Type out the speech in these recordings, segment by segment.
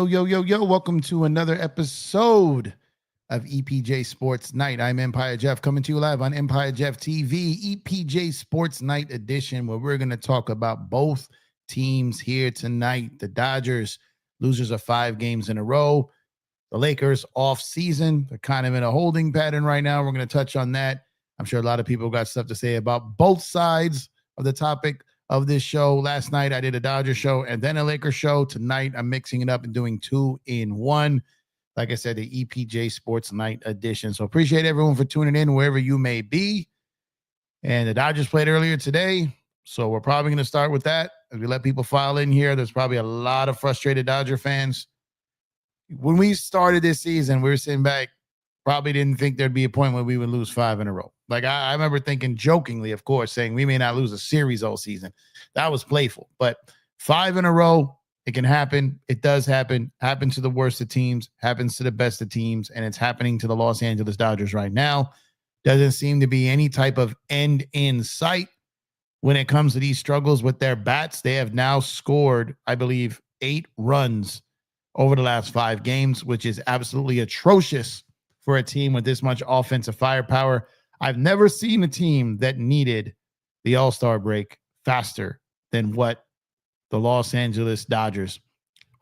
Yo. Welcome to another episode of EPJ Sports Night. I'm Empire Jeff coming to you live on Empire Jeff TV, EPJ Sports Night edition, where we're going to talk about both teams here tonight. The Dodgers, losers of 5 games in a row. The Lakers off season. They're kind of in a holding pattern right now. We're going to touch on that. I'm sure a lot of people got stuff to say about both sides of the topic of this show. Last night, I did a Dodger show and then a Lakers show. Tonight, I'm mixing it up and doing 2 in 1. Like I said, the EPJ Sports Night edition. So appreciate everyone for tuning in wherever you may be. And the Dodgers played earlier today. So we're probably going to start with that. As we let people file in here, there's probably a lot of frustrated Dodger fans. When we started this season, we were sitting back, probably didn't think there'd be a point where we would lose 5 in a row. Like I remember thinking jokingly, of course, saying we may not lose a series all season. That was playful, but 5 in a row, it can happen. It does happen. Happens to the worst of teams, happens to the best of teams, and it's happening to the Los Angeles Dodgers right now. Doesn't seem to be any type of end in sight when it comes to these struggles with their bats. They have now scored, I believe, 8 runs over the last 5 games, which is absolutely atrocious for a team with this much offensive firepower. I've never seen a team that needed the All-Star break faster than what the Los Angeles Dodgers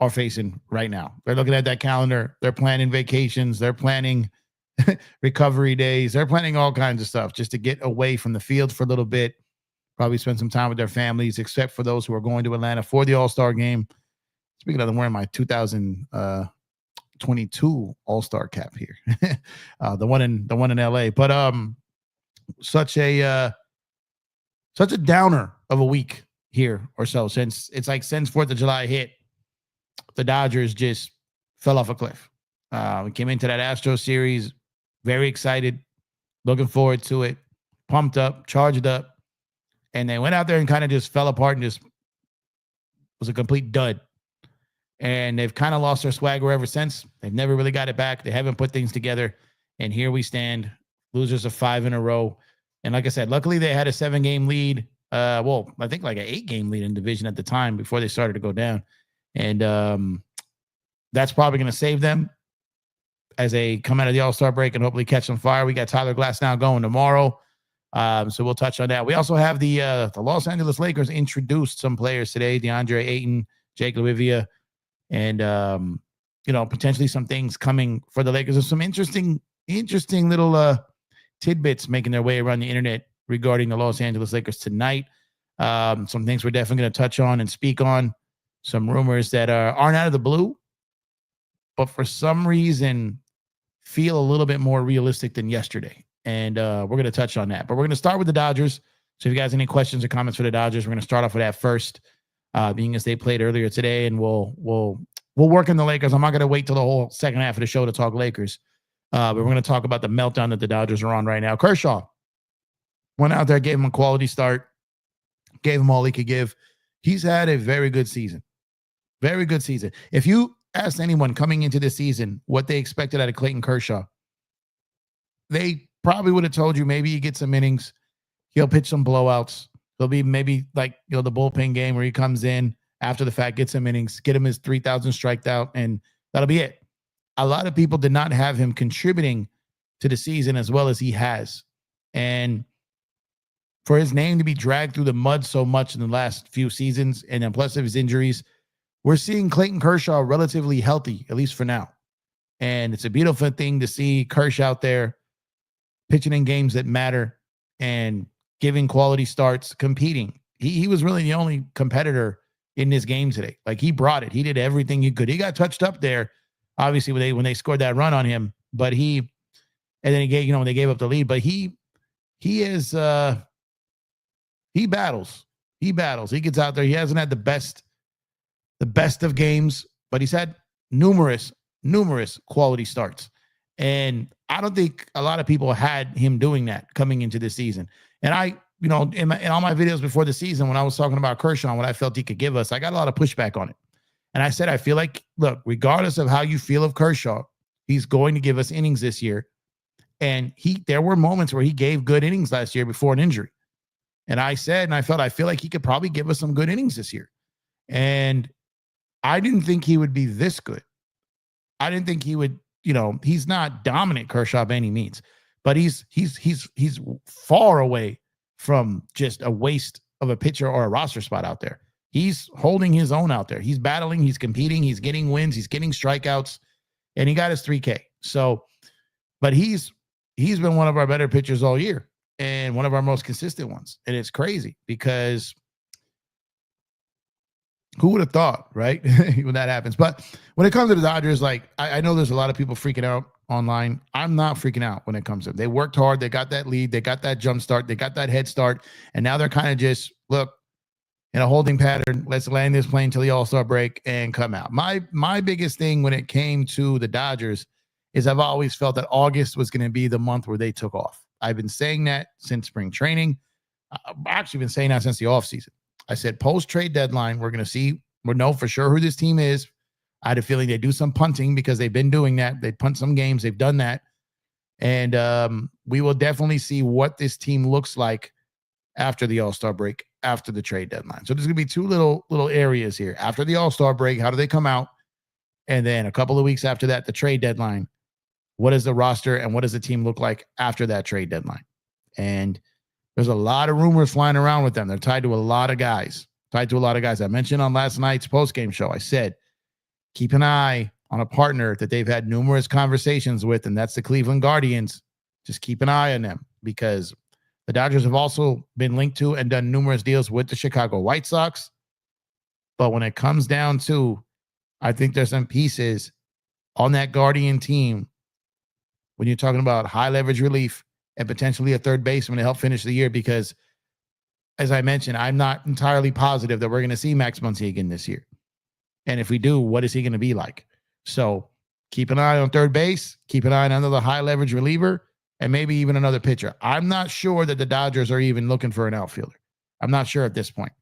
are facing right now. They're looking at that calendar. They're planning vacations. They're planning recovery days. They're planning all kinds of stuff just to get away from the field for a little bit, probably spend some time with their families, except for those who are going to Atlanta for the All-Star game. Speaking of, I'm wearing my 2022 All-Star cap here, the one in LA. But such a downer of a week here or so, since 4th of July hit, the Dodgers just fell off a cliff. We came into that Astros series very excited, looking forward to it, pumped up, charged up, and they went out there and kind of just fell apart and just was a complete dud. And they've kind of lost their swagger ever since. They've never really got it back. They haven't put things together. And here we stand, losers of 5 in a row. And like I said, luckily they had a 7-game lead. I think like an 8-game lead in division at the time before they started to go down. And that's probably going to save them as they come out of the All-Star break and hopefully catch some fire. We got Tyler Glasnow going tomorrow. So we'll touch on that. We also have the Los Angeles Lakers introduced some players today, DeAndre Ayton, Jake LaRivia, and potentially some things coming for the Lakers. There's some interesting little tidbits making their way around the internet regarding the Los Angeles Lakers tonight. Some things we're definitely going to touch on and speak on. Some rumors that aren't out of the blue, but for some reason feel a little bit more realistic than yesterday. And we're going to touch on that. But we're going to start with the Dodgers. So if you guys have any questions or comments for the Dodgers, we're going to start off with that first. Being as they played earlier today, and we'll work in the Lakers. I'm not going to wait till the whole second half of the show to talk Lakers, but we're going to talk about the meltdown that the Dodgers are on right now. Kershaw went out there, gave him a quality start, gave him all he could give. He's had a very good season. Very good season. If you asked anyone coming into this season what they expected out of Clayton Kershaw, they probably would have told you maybe he gets some innings, he'll pitch some blowouts. There'll be maybe like, the bullpen game where he comes in after the fact, gets some innings, get him his 3,000 striked out, and that'll be it. A lot of people did not have him contributing to the season as well as he has. And for his name to be dragged through the mud so much in the last few seasons, and then plus of his injuries, we're seeing Clayton Kershaw relatively healthy, at least for now. And it's a beautiful thing to see Kershaw out there pitching in games that matter and giving quality starts, competing. He was really the only competitor in this game today. Like, he brought it. He did everything he could. He got touched up there, obviously, when they scored that run on him. But when they gave up the lead. But he battles. He battles. He gets out there. He hasn't had the best of games, but he's had numerous quality starts. And I don't think a lot of people had him doing that coming into this season. And I, in all my videos before the season, when I was talking about Kershaw and what I felt he could give us, I got a lot of pushback on it. And I said, I feel like, look, regardless of how you feel of Kershaw, he's going to give us innings this year. And there were moments where he gave good innings last year before an injury. And I said, and I feel like he could probably give us some good innings this year. And I didn't think he would be this good. I didn't think he would, he's not dominant Kershaw by any means, but he's far away from just a waste of a pitcher or a roster spot out there. He's holding his own out there. He's battling, he's competing, he's getting wins, he's getting strikeouts, and he got his 3K. So, but he's been one of our better pitchers all year and one of our most consistent ones. And it's crazy because who would have thought, right? When that happens. But when it comes to the Dodgers, like I know there's a lot of people freaking out online. I'm not freaking out when it comes to them. They worked hard. They got that lead. They got that jump start. They got that head start. And now they're kind of just, look, in a holding pattern. Let's land this plane till the All-Star break and come out. My biggest thing when it came to the Dodgers is I've always felt that August was going to be the month where they took off. I've been saying that since spring training. I've actually been saying that since the offseason. I said post-trade deadline, we're going to see, we'll know for sure who this team is. I had a feeling they do some punting because they've been doing that. They punt some games. They've done that. And we will definitely see what this team looks like after the All-Star break, after the trade deadline. So there's going to be two little areas here. After the All-Star break, how do they come out? And then a couple of weeks after that, the trade deadline. What is the roster and what does the team look like after that trade deadline? And there's a lot of rumors flying around with them. They're tied to a lot of guys. I mentioned on last night's postgame show, I said, keep an eye on a partner that they've had numerous conversations with, and that's the Cleveland Guardians. Just keep an eye on them because the Dodgers have also been linked to and done numerous deals with the Chicago White Sox. But when it comes down to, I think there's some pieces on that Guardian team when you're talking about high leverage relief and potentially a third baseman to help finish the year because, as I mentioned, I'm not entirely positive that we're going to see Max Muncy again this year. And if we do, what is he going to be like? So keep an eye on third base, keep an eye on another high leverage reliever, and maybe even another pitcher. I'm not sure that the Dodgers are even looking for an outfielder. I'm not sure at this point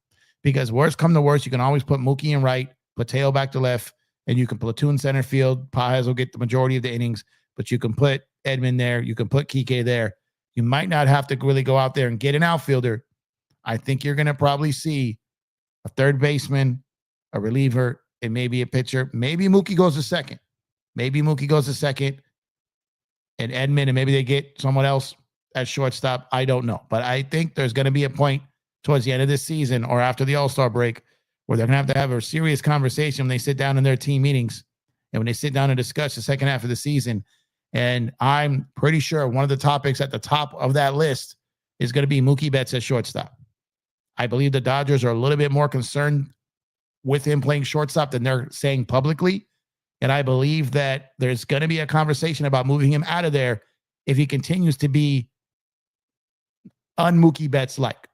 because worst come to worst, you can always put Mookie in right, put Teo back to left, and you can platoon center field. Paez will get the majority of the innings, but you can put Edman there. You can put Kike there. You might not have to really go out there and get an outfielder. I think you're going to probably see a third baseman, a reliever, and maybe a pitcher. Maybe Mookie goes to second. And Edman, and maybe they get someone else at shortstop. I don't know. But I think there's going to be a point towards the end of this season or after the All-Star break where they're going to have a serious conversation when they sit down in their team meetings and when they sit down and discuss the second half of the season. And I'm pretty sure one of the topics at the top of that list is going to be Mookie Betts at shortstop. I believe the Dodgers are a little bit more concerned with him playing shortstop than they're saying publicly. And I believe that there's going to be a conversation about moving him out of there if he continues to be un-Mookie Betts-like.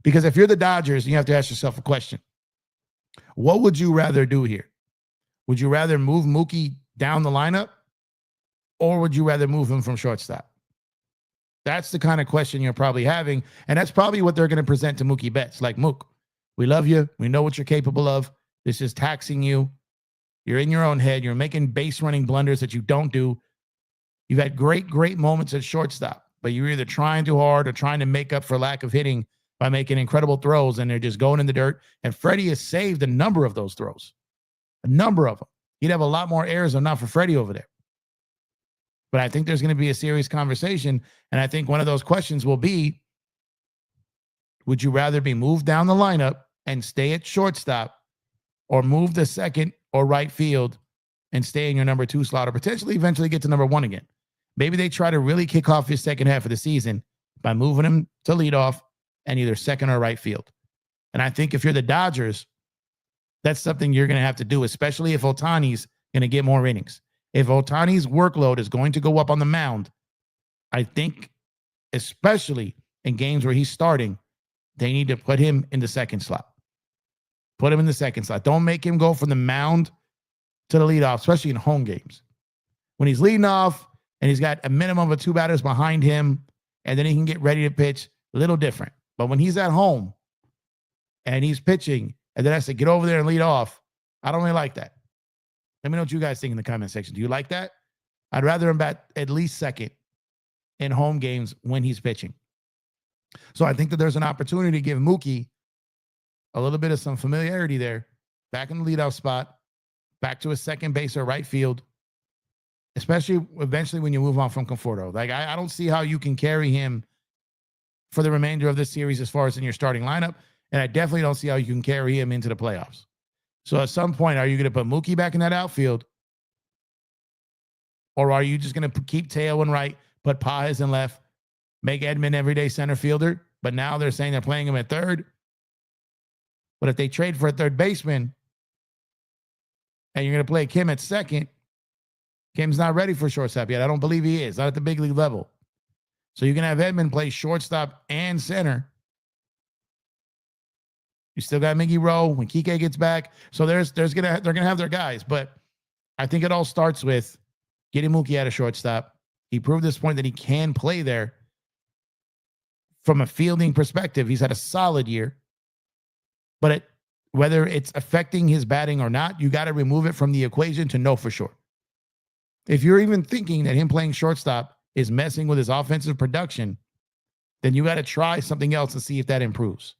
Because if you're the Dodgers, you have to ask yourself a question. What would you rather do here? Would you rather move Mookie down the lineup? Or would you rather move him from shortstop? That's the kind of question you're probably having. And that's probably what they're going to present to Mookie Betts. Like, Mook, we love you. We know what you're capable of. This is taxing you. You're in your own head. You're making base running blunders that you don't do. You've had great moments at shortstop, but you're either trying too hard or trying to make up for lack of hitting by making incredible throws, and they're just going in the dirt. And Freddie has saved a number of those throws. A number of them. He'd have a lot more errors if not for Freddie over there. But I think there's going to be a serious conversation. And I think one of those questions will be, would you rather be moved down the lineup and stay at shortstop or move to second or right field and stay in your number 2 slot or potentially eventually get to number 1 again? Maybe they try to really kick off his second half of the season by moving him to leadoff and either second or right field. And I think if you're the Dodgers, that's something you're going to have to do, especially if Ohtani's going to get more innings. If Ohtani's workload is going to go up on the mound, I think, especially in games where he's starting, they need to put him in the second slot. Put him in the second slot. Don't make him go from the mound to the leadoff, especially in home games. When he's leading off and he's got a minimum of 2 batters behind him, and then he can get ready to pitch, a little different. But when he's at home and he's pitching and then has to get over there and lead off, I don't really like that. Let me know what you guys think in the comment section. Do you like that? I'd rather him bat at least second in home games when he's pitching. So I think that there's an opportunity to give Mookie a little bit of some familiarity there, back in the leadoff spot, back to a second base or right field, especially eventually when you move on from Conforto. Like, I don't see how you can carry him for the remainder of this series as far as in your starting lineup. And I definitely don't see how you can carry him into the playoffs. So at some point, are you going to put Mookie back in that outfield? Or are you just going to keep Teo in right, put Paez in left, make Edman everyday center fielder? But now they're saying they're playing him at third. But if they trade for a third baseman and you're going to play Kim at second, Kim's not ready for shortstop yet. I don't believe he is, not at the big league level. So you can have Edman play shortstop and center. You still got Miggy Rowe when Kike gets back. So they're gonna have their guys. But I think it all starts with getting Mookie out of shortstop. He proved this point that he can play there. From a fielding perspective, he's had a solid year. But whether it's affecting his batting or not, you got to remove it from the equation to know for sure. If you're even thinking that him playing shortstop is messing with his offensive production, then you got to try something else to see if that improves.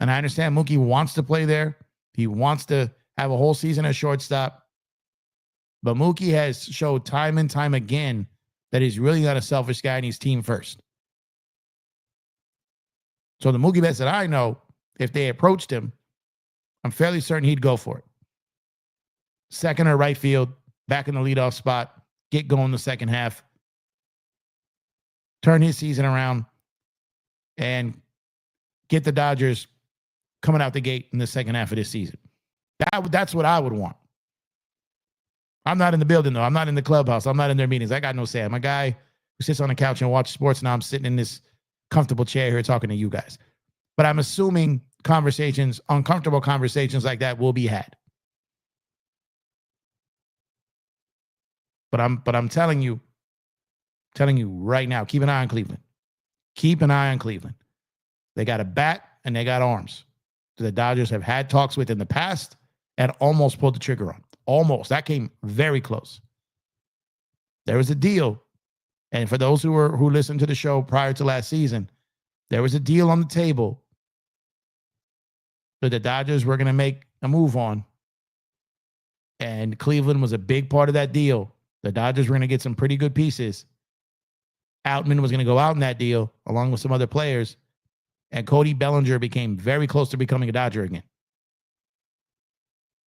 And I understand Mookie wants to play there. He wants to have a whole season at shortstop. But Mookie has showed time and time again that he's really not a selfish guy and he's team first. So the Mookie bets that I know, if they approached him, I'm fairly certain he'd go for it. Second or right field, back in the leadoff spot, get going the second half, turn his season around, and get the Dodgers coming out the gate in the second half of this season. That's what I would want. I'm not in the building, though. I'm not in the clubhouse. I'm not in their meetings. I got no say. I'm a guy who sits on the couch and watches sports. Now I'm sitting in this comfortable chair here talking to you guys. But I'm assuming conversations, uncomfortable conversations like that will be had. But I'm telling you right now, keep an eye on Cleveland. Keep an eye on Cleveland. They got a bat and they got arms. The Dodgers have had talks with in the past and almost pulled the trigger on. Almost. That came very close. There was a deal. And for those who listened to the show prior to last season, there was a deal on the table that the Dodgers were going to make a move on. And Cleveland was a big part of that deal. The Dodgers were going to get some pretty good pieces. Outman was going to go out in that deal along with some other players. And Cody Bellinger became very close to becoming a Dodger again.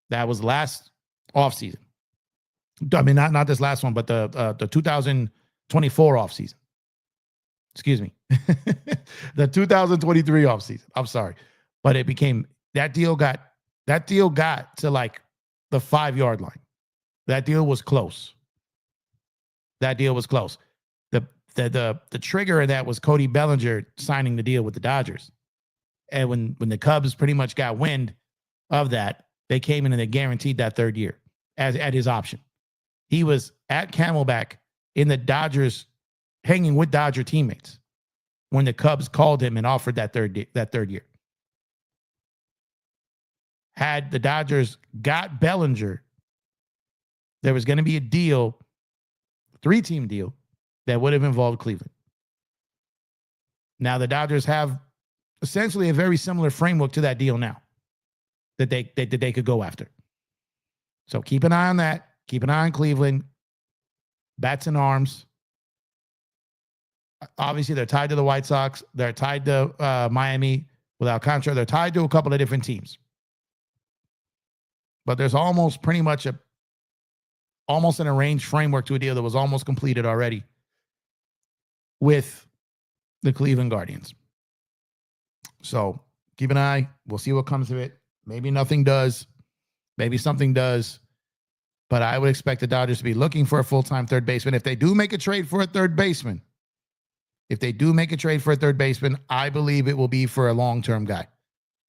That was last offseason. I mean, not this last one, but the 2024 offseason. Excuse me. The 2023 offseason. I'm sorry. But it became, that deal got to like the 5-yard line. That deal was close. The trigger of that was Cody Bellinger signing the deal with the Dodgers. And when the Cubs pretty much got wind of that, they came in and they guaranteed that third year at his option. He was at Camelback in the Dodgers, hanging with Dodger teammates when the Cubs called him and offered that third year. Had the Dodgers got Bellinger, there was going to be a deal, 3-team deal, that would have involved Cleveland. Now the Dodgers have essentially a very similar framework to that deal now that they could go after. So keep an eye on that. Keep an eye on Cleveland. Bats and arms. Obviously, they're tied to the White Sox. They're tied to Miami with Alcantara. They're tied to a couple of different teams. But there's almost pretty much almost an arranged framework to a deal that was almost completed already with the Cleveland Guardians. So keep an eye. We'll see what comes of it. Maybe nothing does. Maybe something does. But I would expect the Dodgers to be looking for a full-time third baseman. If they do make a trade for a third baseman, I believe it will be for a long-term guy.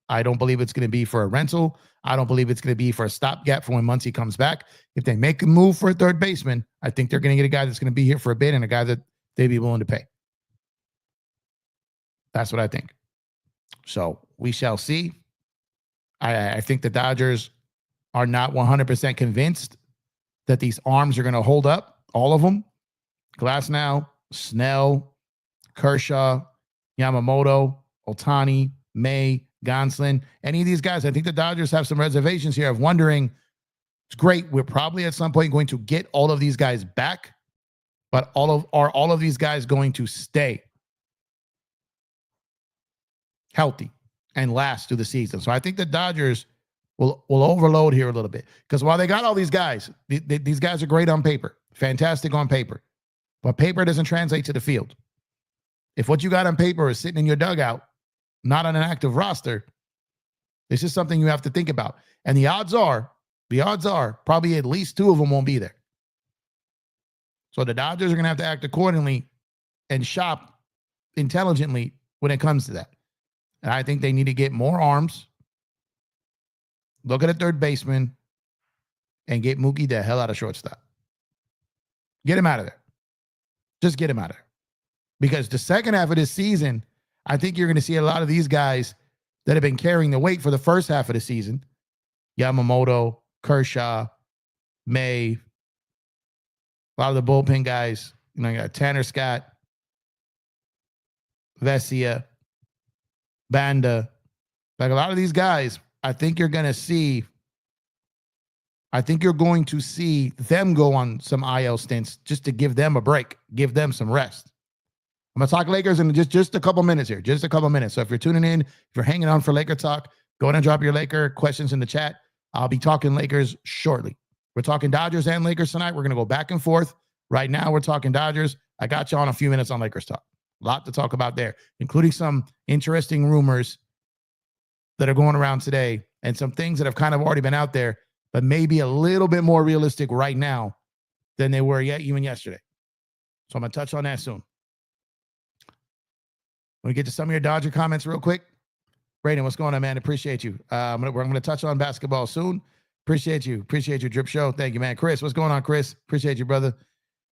I don't believe it's going to be for a rental. I don't believe it's going to be for a stopgap for when Muncy comes back. If they make a move for a third baseman, I think they're going to get a guy that's going to be here for a bit and a guy that they'd be willing to pay. That's what I think. So we shall see. I think the Dodgers are not 100% convinced that these arms are going to hold up, all of them. Glasnow, Snell, Kershaw, Yamamoto, Ohtani, May, Gonsolin, any of these guys. I think the Dodgers have some reservations here of wondering, It's great. We're probably at some point going to get all of these guys back, but are all of these guys going to stay healthy and last through the season? So I think the Dodgers will overload here a little bit, because while they got all these guys, these guys are great on paper, fantastic on paper, but paper doesn't translate to the field. If what you got on paper is sitting in your dugout, not on an active roster, this is something you have to think about. And the odds are probably at least two of them won't be there. So the Dodgers are going to have to act accordingly and shop intelligently when it comes to that. And I think they need to get more arms, look at a third baseman, and get Mookie the hell out of shortstop. Get him out of there. Just get him out of there. Because the second half of this season, I think you're going to see a lot of these guys that have been carrying the weight for the first half of the season. Yamamoto, Kershaw, May, a lot of the bullpen guys. You got Tanner Scott, Vesia, Banda. Like a lot of these guys, I think you're going to see them go on some IL stints just to give them a break, give them some rest. I'm going to talk Lakers in just a couple minutes here, just a couple minutes. So if you're tuning in, if you're hanging on for Laker talk, go ahead and drop your Laker questions in the chat. I'll be talking Lakers shortly. We're talking Dodgers and Lakers tonight. We're going to go back and forth. Right now, we're talking Dodgers. I got you on a few minutes on Lakers talk. A lot to talk about there, including some interesting rumors that are going around today and some things that have kind of already been out there, but maybe a little bit more realistic right now than they were even yesterday. So I'm going to touch on that soon. Let me get to some of your Dodger comments real quick. Brayden, what's going on, man? Appreciate you. I'm going to touch on basketball soon. Appreciate you. Appreciate your drip show. Thank you, man. Chris, what's going on, Chris? Appreciate you, brother.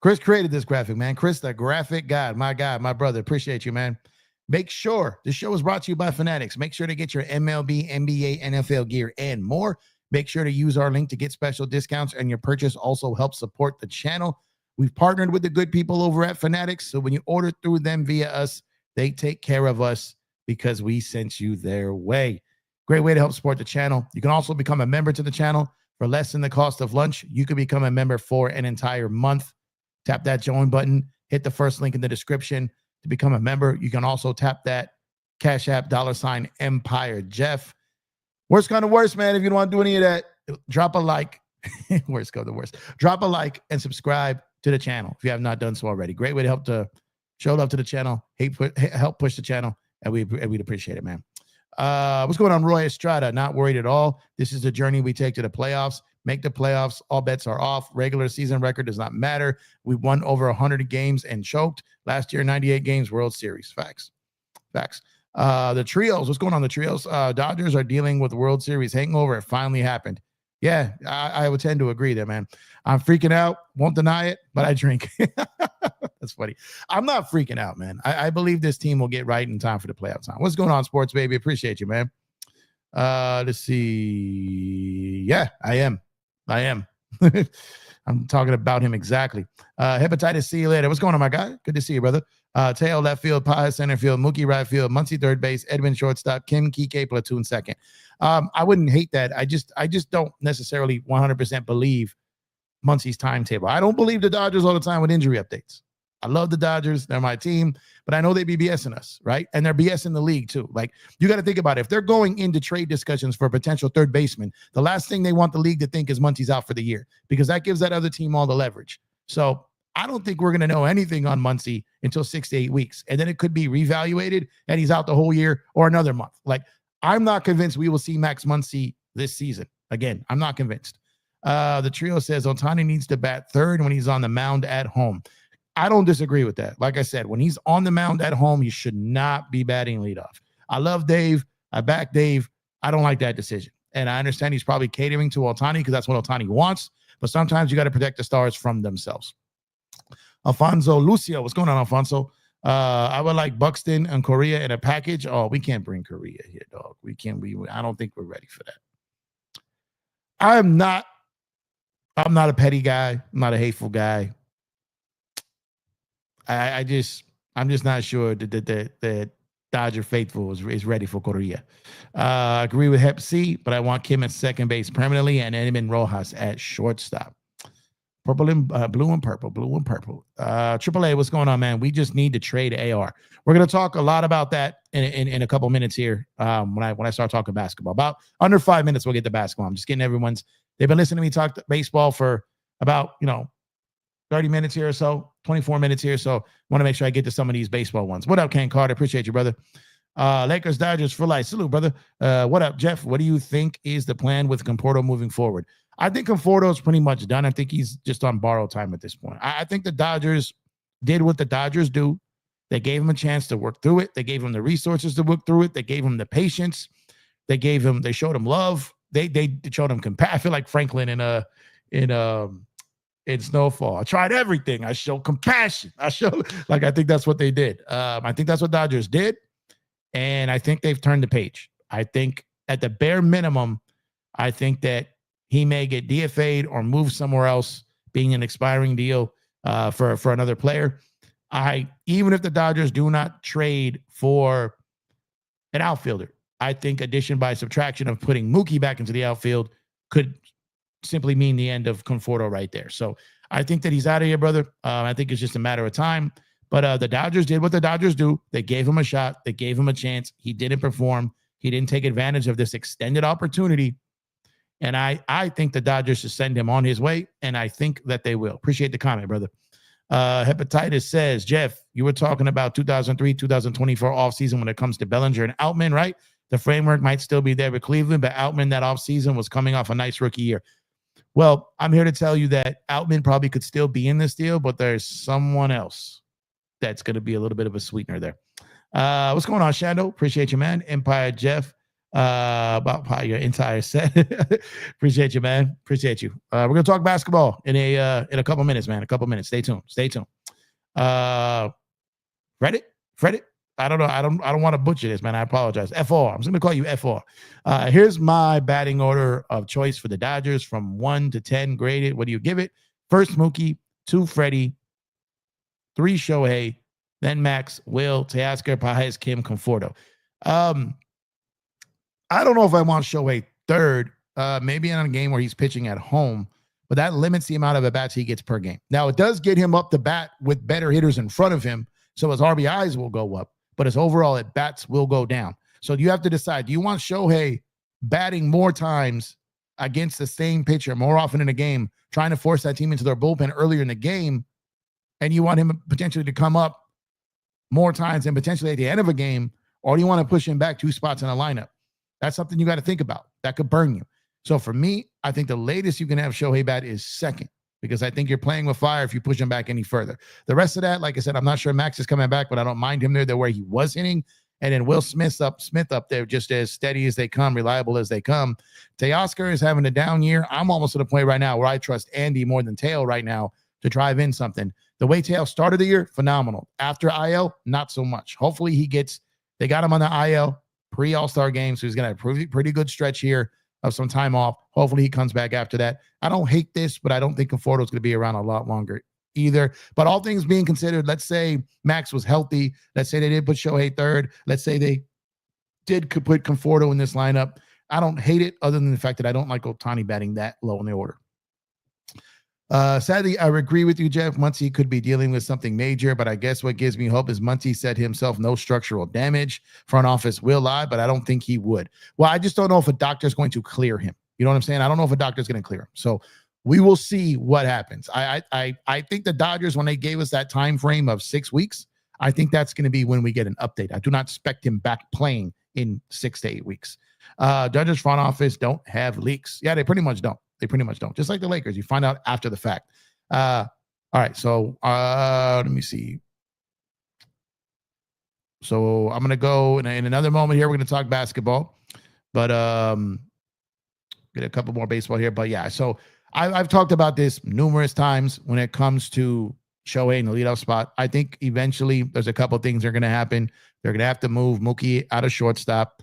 Chris created this graphic, man. Chris, the graphic god, my brother. Appreciate you, man. Make sure this show is brought to you by Fanatics. Make sure to get your MLB, NBA, NFL gear and more. Make sure to use our link to get special discounts, and your purchase also helps support the channel. We've partnered with the good people over at Fanatics, so when you order through them via us, they take care of us because we sent you their way. Great way to help support the channel. You can also become a member to the channel for less than the cost of lunch. You can become a member for an entire month. Tap that join button. Hit the first link in the description to become a member. You can also tap that Cash App $ Empire Jeff. Worst kind of worst, man. If you don't want to do any of that, drop a like. Worst come to worst. Drop a like and subscribe to the channel if you have not done so already. Great way to help to show love to the channel, help push the channel, and we'd appreciate it, man. What's going on, Roy Estrada? Not worried at all. This is the journey we take to the playoffs. Make the playoffs. All bets are off. Regular season record does not matter. We won over 100 games and choked. Last year, 98 games, World Series. Facts. The trios. What's going on, the trios? Dodgers are dealing with World Series hangover. It finally happened. Yeah, I would tend to agree there, man. I'm freaking out. Won't deny it, but I drink. That's funny. I'm not freaking out, man. I believe this team will get right in time for the playoff time. What's going on, sports baby? Appreciate you, man. Let's see. Yeah, I am. I'm talking about him exactly. Hepatitis, see you later. What's going on, my guy? Good to see you, brother. Tail left field, Pie center field, Mookie right field, Muncy third base, Edwin shortstop, Kim Kike platoon second. I wouldn't hate that. I just don't necessarily 100% believe Muncy's timetable. I don't believe the Dodgers all the time with injury updates. I love the Dodgers. They're my team, but I know they be BSing us, right? And they're BSing the league too. Like, you got to think about it. If they're going into trade discussions for a potential third baseman, the last thing they want the league to think is Muncy's out for the year, because that gives that other team all the leverage. So I don't think we're going to know anything on Muncy until 6 to 8 weeks. And then it could be reevaluated and he's out the whole year or another month. Like, I'm not convinced we will see Max Muncy this season. Again, I'm not convinced. The trio says Ohtani needs to bat third when he's on the mound at home. I don't disagree with that. Like I said, when he's on the mound at home, he should not be batting leadoff. I love Dave. I back Dave. I don't like that decision. And I understand he's probably catering to Ohtani because that's what Ohtani wants. But sometimes you got to protect the stars from themselves. Alfonso Lucio. What's going on, Alfonso? I would like Buxton and Correa in a package. Oh, we can't bring Correa here, dog. I don't think we're ready for that. I'm not a petty guy. I'm not a hateful guy. I'm just not sure that Dodger faithful is ready for Correa. Agree with Hep C, but I want Kim at second base permanently and Edmund Rojas at shortstop. Purple and blue and purple, blue and purple. AAA, what's going on, man? We just need to trade AR. We're going to talk a lot about that in a couple minutes here. When I start talking basketball, about under 5 minutes, we'll get to basketball. I'm just getting everyone's. They've been listening to me talk baseball for about 30 minutes here or so, 24 minutes here. So want to make sure I get to some of these baseball ones. What up, Ken Carter? Appreciate you, brother. Lakers Dodgers for life. Salute, brother. What up, Jeff? What do you think is the plan with Conforto moving forward? I think Conforto is pretty much done. I think he's just on borrowed time at this point. I think the Dodgers did what the Dodgers do. They gave him a chance to work through it. They gave him the resources to work through it. They gave him the patience. They showed him love. They showed him compassion. I feel like Franklin in Snowfall. I tried everything. I showed compassion. I think that's what they did. I think that's what Dodgers did. And I think they've turned the page. I think at the bare minimum, I think that he may get DFA'd or moved somewhere else, being an expiring deal for another player. Even if the Dodgers do not trade for an outfielder, I think addition by subtraction of putting Mookie back into the outfield could simply mean the end of Conforto right there. So I think that he's out of here, brother. I think it's just a matter of time. But the Dodgers did what the Dodgers do. They gave him a shot. They gave him a chance. He didn't perform. He didn't take advantage of this extended opportunity. And I think the Dodgers should send him on his way, and I think that they will. Appreciate the comment, brother. Hepatitis says, Jeff, you were talking about 2003, 2024 offseason when it comes to Bellinger and Outman, right? The framework might still be there with Cleveland, but Outman that offseason was coming off a nice rookie year. Well, I'm here to tell you that Outman probably could still be in this deal, but there's someone else that's going to be a little bit of a sweetener there. What's going on, Shando? Appreciate you, man. Empire Jeff. About your entire set. Appreciate you, man. Appreciate you. We're gonna talk basketball in a couple minutes, man. A couple minutes. Stay tuned. Reddit. I don't know. I don't want to butcher this, man. I apologize. FR. I'm just gonna call you FR. Here's my batting order of choice for the Dodgers from 1 to 10 graded. What do you give it? First Mookie, 2 Freddie, 3 Shohei, then Max, Will, Teoscar, Pajes, Kim, Conforto. I don't know if I want Shohei third, maybe in a game where he's pitching at home, but that limits the amount of at-bats he gets per game. Now, it does get him up to bat with better hitters in front of him, so his RBIs will go up, but his overall at-bats will go down. So you have to decide, do you want Shohei batting more times against the same pitcher more often in a game, trying to force that team into their bullpen earlier in the game, and you want him potentially to come up more times and potentially at the end of a game, or do you want to push him back 2 spots in a lineup? That's something you got to think about. That could burn you. So for me, I think the latest you can have Shohei bat is second, because I think you're playing with fire if you push him back any further. The rest of that, like I said, I'm not sure Max is coming back, but I don't mind him there. They're where he was hitting. And then Will Smith up there, just as steady as they come, reliable as they come. Teoscar is having a down year. I'm almost to the point right now where I trust Andy more than Teo right now to drive in something. The way Teo started the year, phenomenal. After IL, not so much. Hopefully they got him on the IL pre-All-Star game, so he's going to have a pretty good stretch here of some time off. Hopefully he comes back after that. I don't hate this, but I don't think Conforto is going to be around a lot longer either. But all things being considered, let's say Max was healthy. Let's say they did put Shohei third. Let's say they did put Conforto in this lineup. I don't hate it, other than the fact that I don't like Ohtani batting that low in the order. Sadly, I agree with you, Jeff. Muncy could be dealing with something major, but I guess what gives me hope is Muncy said himself no structural damage. Front office will lie, but I don't think he would. Well, I just don't know if a doctor is going to clear him. You know what I'm saying? I don't know if a doctor is going to clear him. So we will see what happens. I think the Dodgers, when they gave us that time frame of 6 weeks, I think that's going to be when we get an update. I do not expect him back playing in 6 to 8 weeks. Dodgers front office don't have leaks. Yeah, they pretty much don't. Just like the Lakers, you find out after the fact. All right, so let me see. So I'm going to go in another moment here. We're going to talk basketball, but get a couple more baseball here. But yeah, so I've talked about this numerous times when it comes to Shohei in the leadoff spot. I think eventually there's a couple things that are going to happen. They're going to have to move Mookie out of shortstop,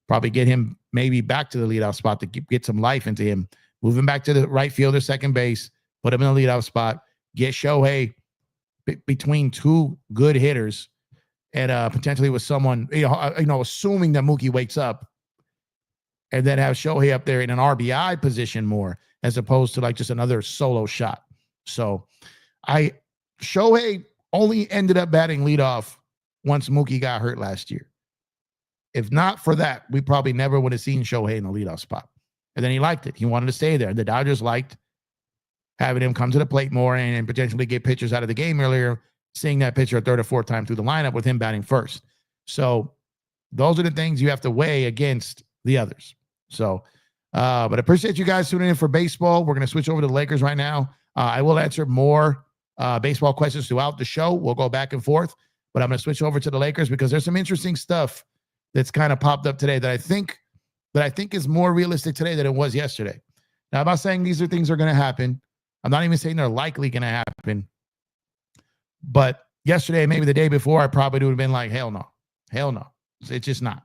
probably get him maybe back to the leadoff spot to get some life into him. Move him back to the right fielder, second base, put him in the leadoff spot, get Shohei between 2 good hitters, and potentially with someone, assuming that Mookie wakes up, and then have Shohei up there in an RBI position more, as opposed to like just another solo shot. So Shohei only ended up batting leadoff once Mookie got hurt last year. If not for that, we probably never would have seen Shohei in the leadoff spot. And then he liked it. He wanted to stay there. The Dodgers liked having him come to the plate more and potentially get pitchers out of the game earlier, seeing that pitcher a third or fourth time through the lineup with him batting first. So those are the things you have to weigh against the others. So, but I appreciate you guys tuning in for baseball. We're going to switch over to the Lakers right now. I will answer more baseball questions throughout the show. We'll go back and forth, but I'm going to switch over to the Lakers because there's some interesting stuff that's kind of popped up today that I think is more realistic today than it was yesterday. Now, I'm not saying these are things that are going to happen. I'm not even saying they're likely going to happen. But yesterday, maybe the day before, I probably would have been like, hell no. It's just not.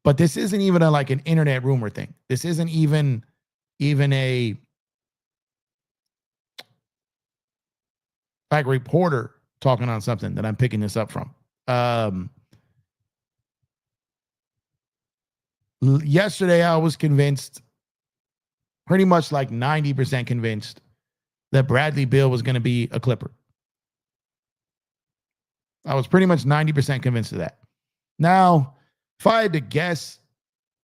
But this isn't even like an internet rumor thing. This isn't even a like reporter talking on something that I'm picking this up from. Yesterday, I was convinced, pretty much like 90% convinced, that Bradley Beal was going to be a Clipper. I was pretty much 90% convinced of that. Now, if I had to guess,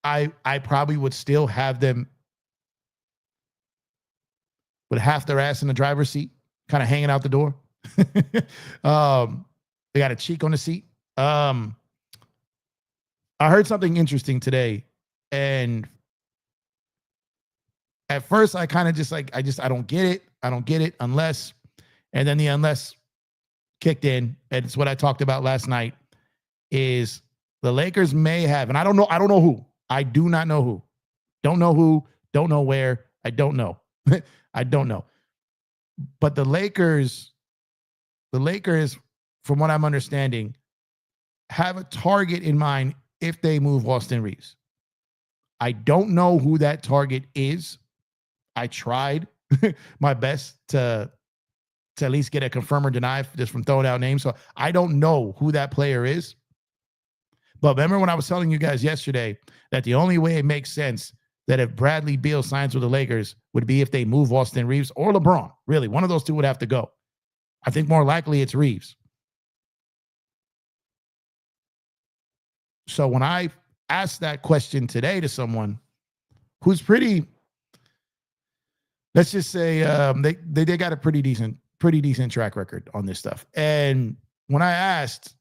I probably would still have them with half their ass in the driver's seat, kind of hanging out the door. They got a cheek on the seat. I heard something interesting today, and at first I kind of just like, I don't get it. I don't get it unless, and then the unless kicked in, and it's what I talked about last night, is the Lakers may have, and I don't know who. I do not know who. Don't know who, don't know where. I don't know. I don't know. But the Lakers, from what I'm understanding, have a target in mind if they move Austin Reeves. I don't know who that target is. I tried my best to at least get a confirm or deny just from throwing out names. So I don't know who that player is. But remember when I was telling you guys yesterday that the only way it makes sense that if Bradley Beal signs with the Lakers would be if they move Austin Reeves or LeBron. Really, one of those two would have to go. I think more likely it's Reeves. So when I asked that question today to someone who's pretty, let's just say they got a pretty decent track record on this stuff. And when I asked,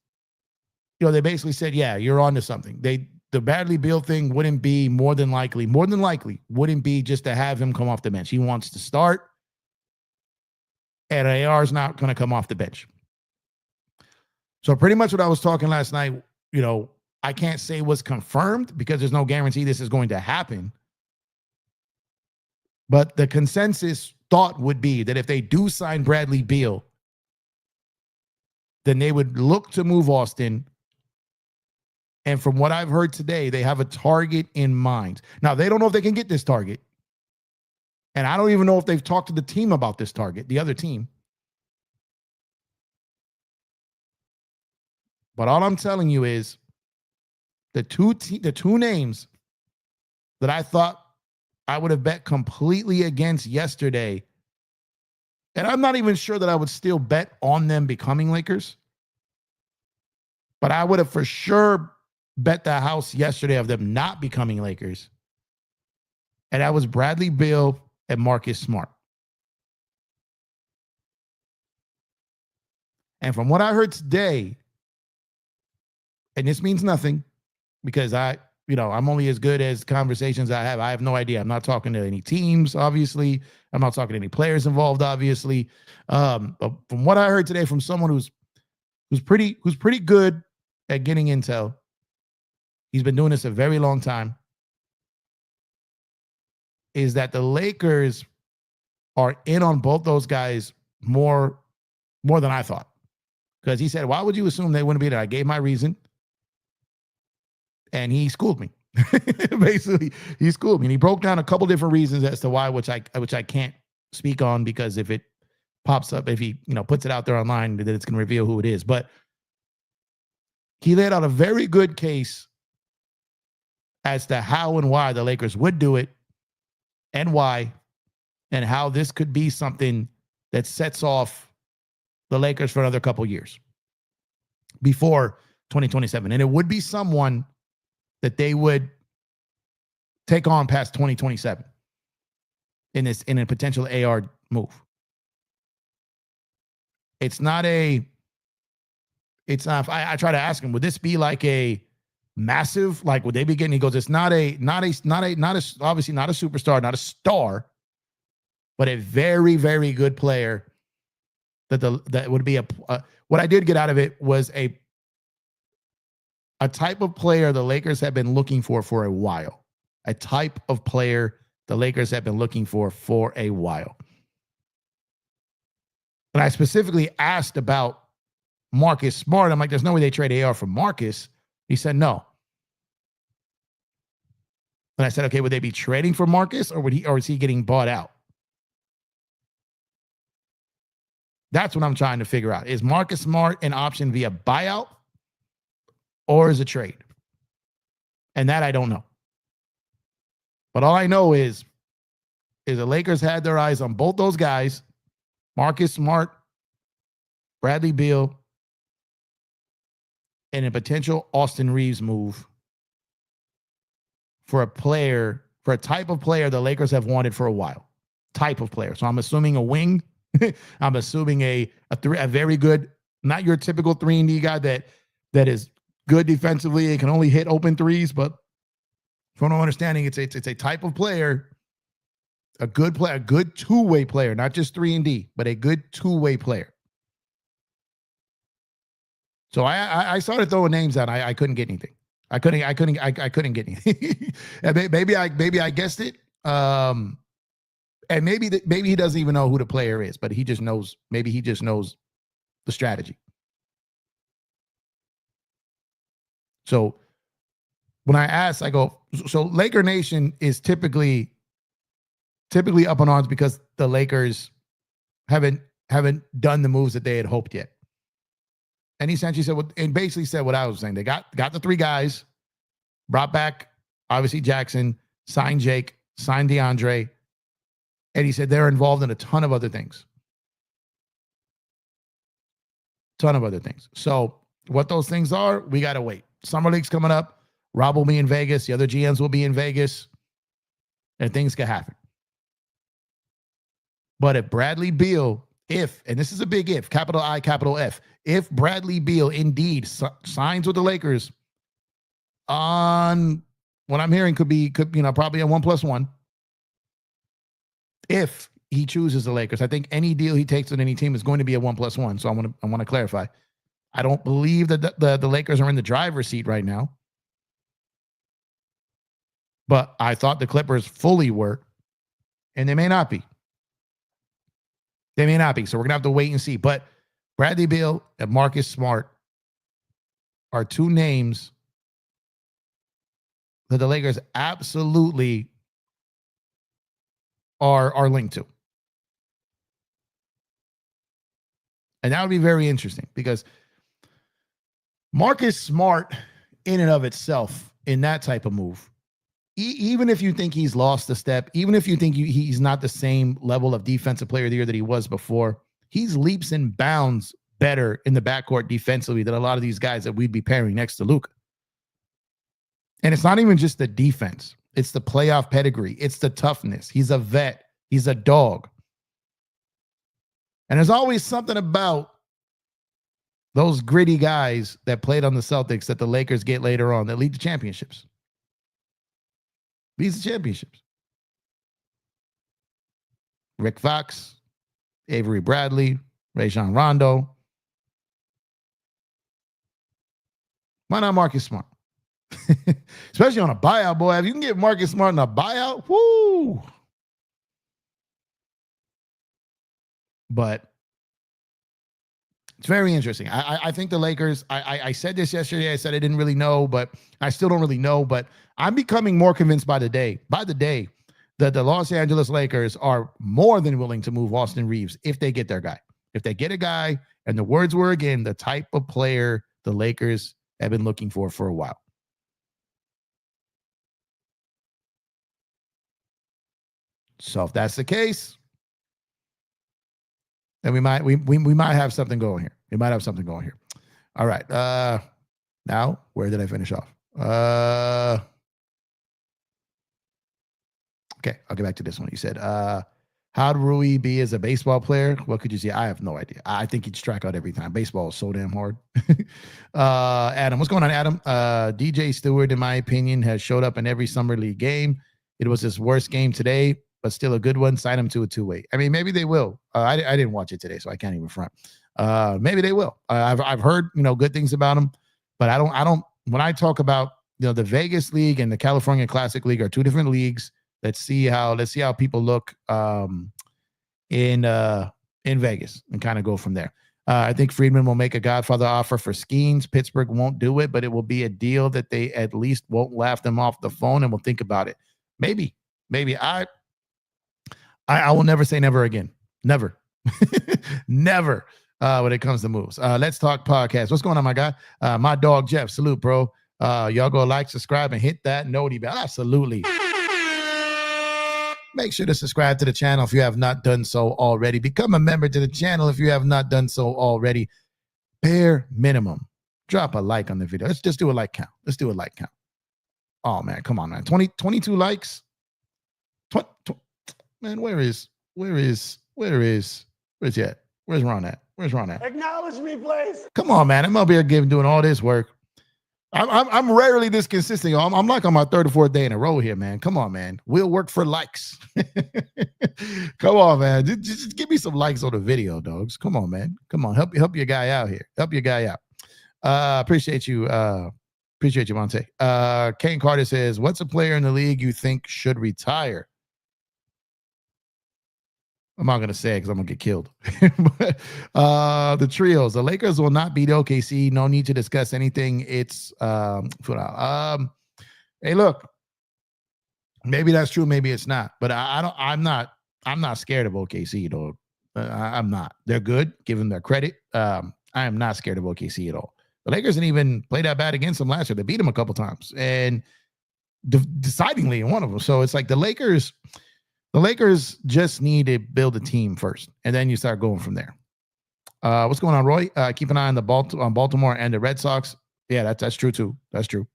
they basically said, yeah, you're onto something. The Bradley Beal thing wouldn't be more than likely wouldn't be just to have him come off the bench. He wants to start, and AR is not going to come off the bench. So pretty much what I was talking last night, I can't say was confirmed because there's no guarantee this is going to happen. But the consensus thought would be that if they do sign Bradley Beal, then they would look to move Austin. And from what I've heard today, they have a target in mind. Now, they don't know if they can get this target. And I don't even know if they've talked to the team about this target, the other team. But all I'm telling you is the two names that I thought I would have bet completely against yesterday, and I'm not even sure that I would still bet on them becoming Lakers, but I would have for sure bet the house yesterday of them not becoming Lakers. And that was Bradley Beal and Marcus Smart. And from what I heard today, and this means nothing because I'm only as good as conversations I have. I have no idea. I'm not talking to any teams, obviously. I'm not talking to any players involved, obviously. But from what I heard today from someone who's pretty good at getting intel, he's been doing this a very long time, is that the Lakers are in on both those guys more than I thought. Because he said, why would you assume they wouldn't be there? I gave my reason. And he schooled me. Basically, he schooled me. And he broke down a couple different reasons as to why, which I can't speak on because if it pops up, if he, puts it out there online, that it's going to reveal who it is. But he laid out a very good case as to how and why the Lakers would do it and why, and how this could be something that sets off the Lakers for another couple years before 2027. And it would be someone that they would take on past 2027 in a potential AR move. I try to ask him, would this be like a massive, like, would they be getting, he goes, it's obviously not a superstar, not a star, but a very, very good player that would be what I did get out of it was a type of player the Lakers have been looking for a while. A type of player the Lakers have been looking for a while. And I specifically asked about Marcus Smart. I'm like, there's no way they trade AR for Marcus. He said no. And I said, okay, would they be trading for Marcus, or is he getting bought out? That's what I'm trying to figure out. Is Marcus Smart an option via buyout, or is it trade? And that I don't know. But all I know is the Lakers had their eyes on both those guys, Marcus Smart, Bradley Beal, and a potential Austin Reeves move for a type of player the Lakers have wanted for a while. Type of player. So I'm assuming a wing. I'm assuming a very good, not your typical 3-and-D guy that is good defensively and can only hit open threes, but from my understanding, it's a type of player, a good player, a good two-way player, not just 3-and-D, but a good two-way player. So I started throwing names out. I couldn't get anything. I couldn't get anything. maybe I guessed it. And maybe he doesn't even know who the player is, but he just knows. Maybe he just knows the strategy. So when I asked, I go, so Laker Nation is typically up in arms because the Lakers haven't done the moves that they had hoped yet. And he essentially said, and basically said what I was saying. They got the three guys, brought back obviously Jackson, signed Jake, signed DeAndre, and he said they're involved in a ton of other things. So what those things are, we got to wait. Summer League's coming up. Rob will be in Vegas. The other GMs will be in Vegas. And things can happen. But if Bradley Beal, and this is a big if, capital I, capital F, if Bradley Beal indeed signs with the Lakers on what I'm hearing could be probably a 1+1. If he chooses the Lakers, I think any deal he takes with any team is going to be a 1+1. So I want to clarify. I don't believe that the Lakers are in the driver's seat right now. But I thought the Clippers fully were, and they may not be. So we're going to have to wait and see. But Bradley Beal and Marcus Smart are two names that the Lakers absolutely are linked to. And that would be very interesting because Marcus Smart in and of itself in that type of move, even if you think he's lost a step, even if you think he's not the same level of defensive player of the year that he was before, he's leaps and bounds better in the backcourt defensively than a lot of these guys that we'd be pairing next to Luka. And it's not even just the defense. It's the playoff pedigree. It's the toughness. He's a vet. He's a dog. And there's always something about those gritty guys that played on the Celtics that the Lakers get later on that lead to championships. Leads to championships. Rick Fox, Avery Bradley, Rajon Rondo. Why not Marcus Smart? Especially on a buyout, boy. If you can get Marcus Smart on a buyout, whoo. But it's very interesting. I think the Lakers, I said this yesterday. I said I didn't really know, but I still don't really know. But I'm becoming more convinced by the day that the Los Angeles Lakers are more than willing to move Austin Reeves if they get their guy. If they get a guy, and the words were, again, the type of player the Lakers have been looking for a while. So if that's the case, then we might have something going here. We might have something going here. All right. Now, where did I finish off? Okay, I'll get back to this one. You said, how'd Rui be as a baseball player? What could you see? I have no idea. I think he'd strike out every time. Baseball is so damn hard. Adam, what's going on, Adam? DJ Stewart, in my opinion, has showed up in every summer league game. It was his worst game today, but still a good one. Sign him to a two-way. I mean, maybe they will. I didn't watch it today, so I can't even front. Maybe they will. I've heard good things about him, but I don't. When I talk about the Vegas League and the California Classic League are two different leagues. Let's see how people look in Vegas and kind of go from there. I think Friedman will make a Godfather offer for Skeens. Pittsburgh won't do it, but it will be a deal that they at least won't laugh them off the phone and will think about it. Maybe. I will never say never again. Never. Never when it comes to moves. Let's Talk Podcast. What's going on, my guy? My dog, Jeff. Salute, bro. Y'all go like, subscribe, and hit that noti bell. Absolutely. Make sure to subscribe to the channel if you have not done so already. Become a member to the channel if you have not done so already. Bare minimum. Drop a like on the video. Let's just do a like count. Let's do a like count. Oh, man. Come on, man. 22 likes. Man, where is yet? Where's Ron at? Acknowledge me, please. Come on, man. I'm up here doing all this work. I'm rarely this consistent. I'm like on my third or fourth day in a row here, man. Come on, man. We'll work for likes. Come on, man. Just give me some likes on the video, dogs. Come on, man. Come on. Help your guy out here. Help your guy out. Appreciate you. Appreciate you, Monte. Kane Carter says, what's a player in the league you think should retire? I'm not going to say it because I'm going to get killed. The trios. The Lakers will not beat OKC. No need to discuss anything. It's hey, look. Maybe that's true. Maybe it's not. But I'm not scared of OKC, though. I'm not. They're good. Give them their credit. I am not scared of OKC at all. The Lakers didn't even play that bad against them last year. They beat them a couple times and decidingly in one of them. So it's like the Lakers just need to build a team first, and then you start going from there. What's going on, Roy? Keep an eye on Baltimore and the Red Sox. Yeah, that's true too. That's true.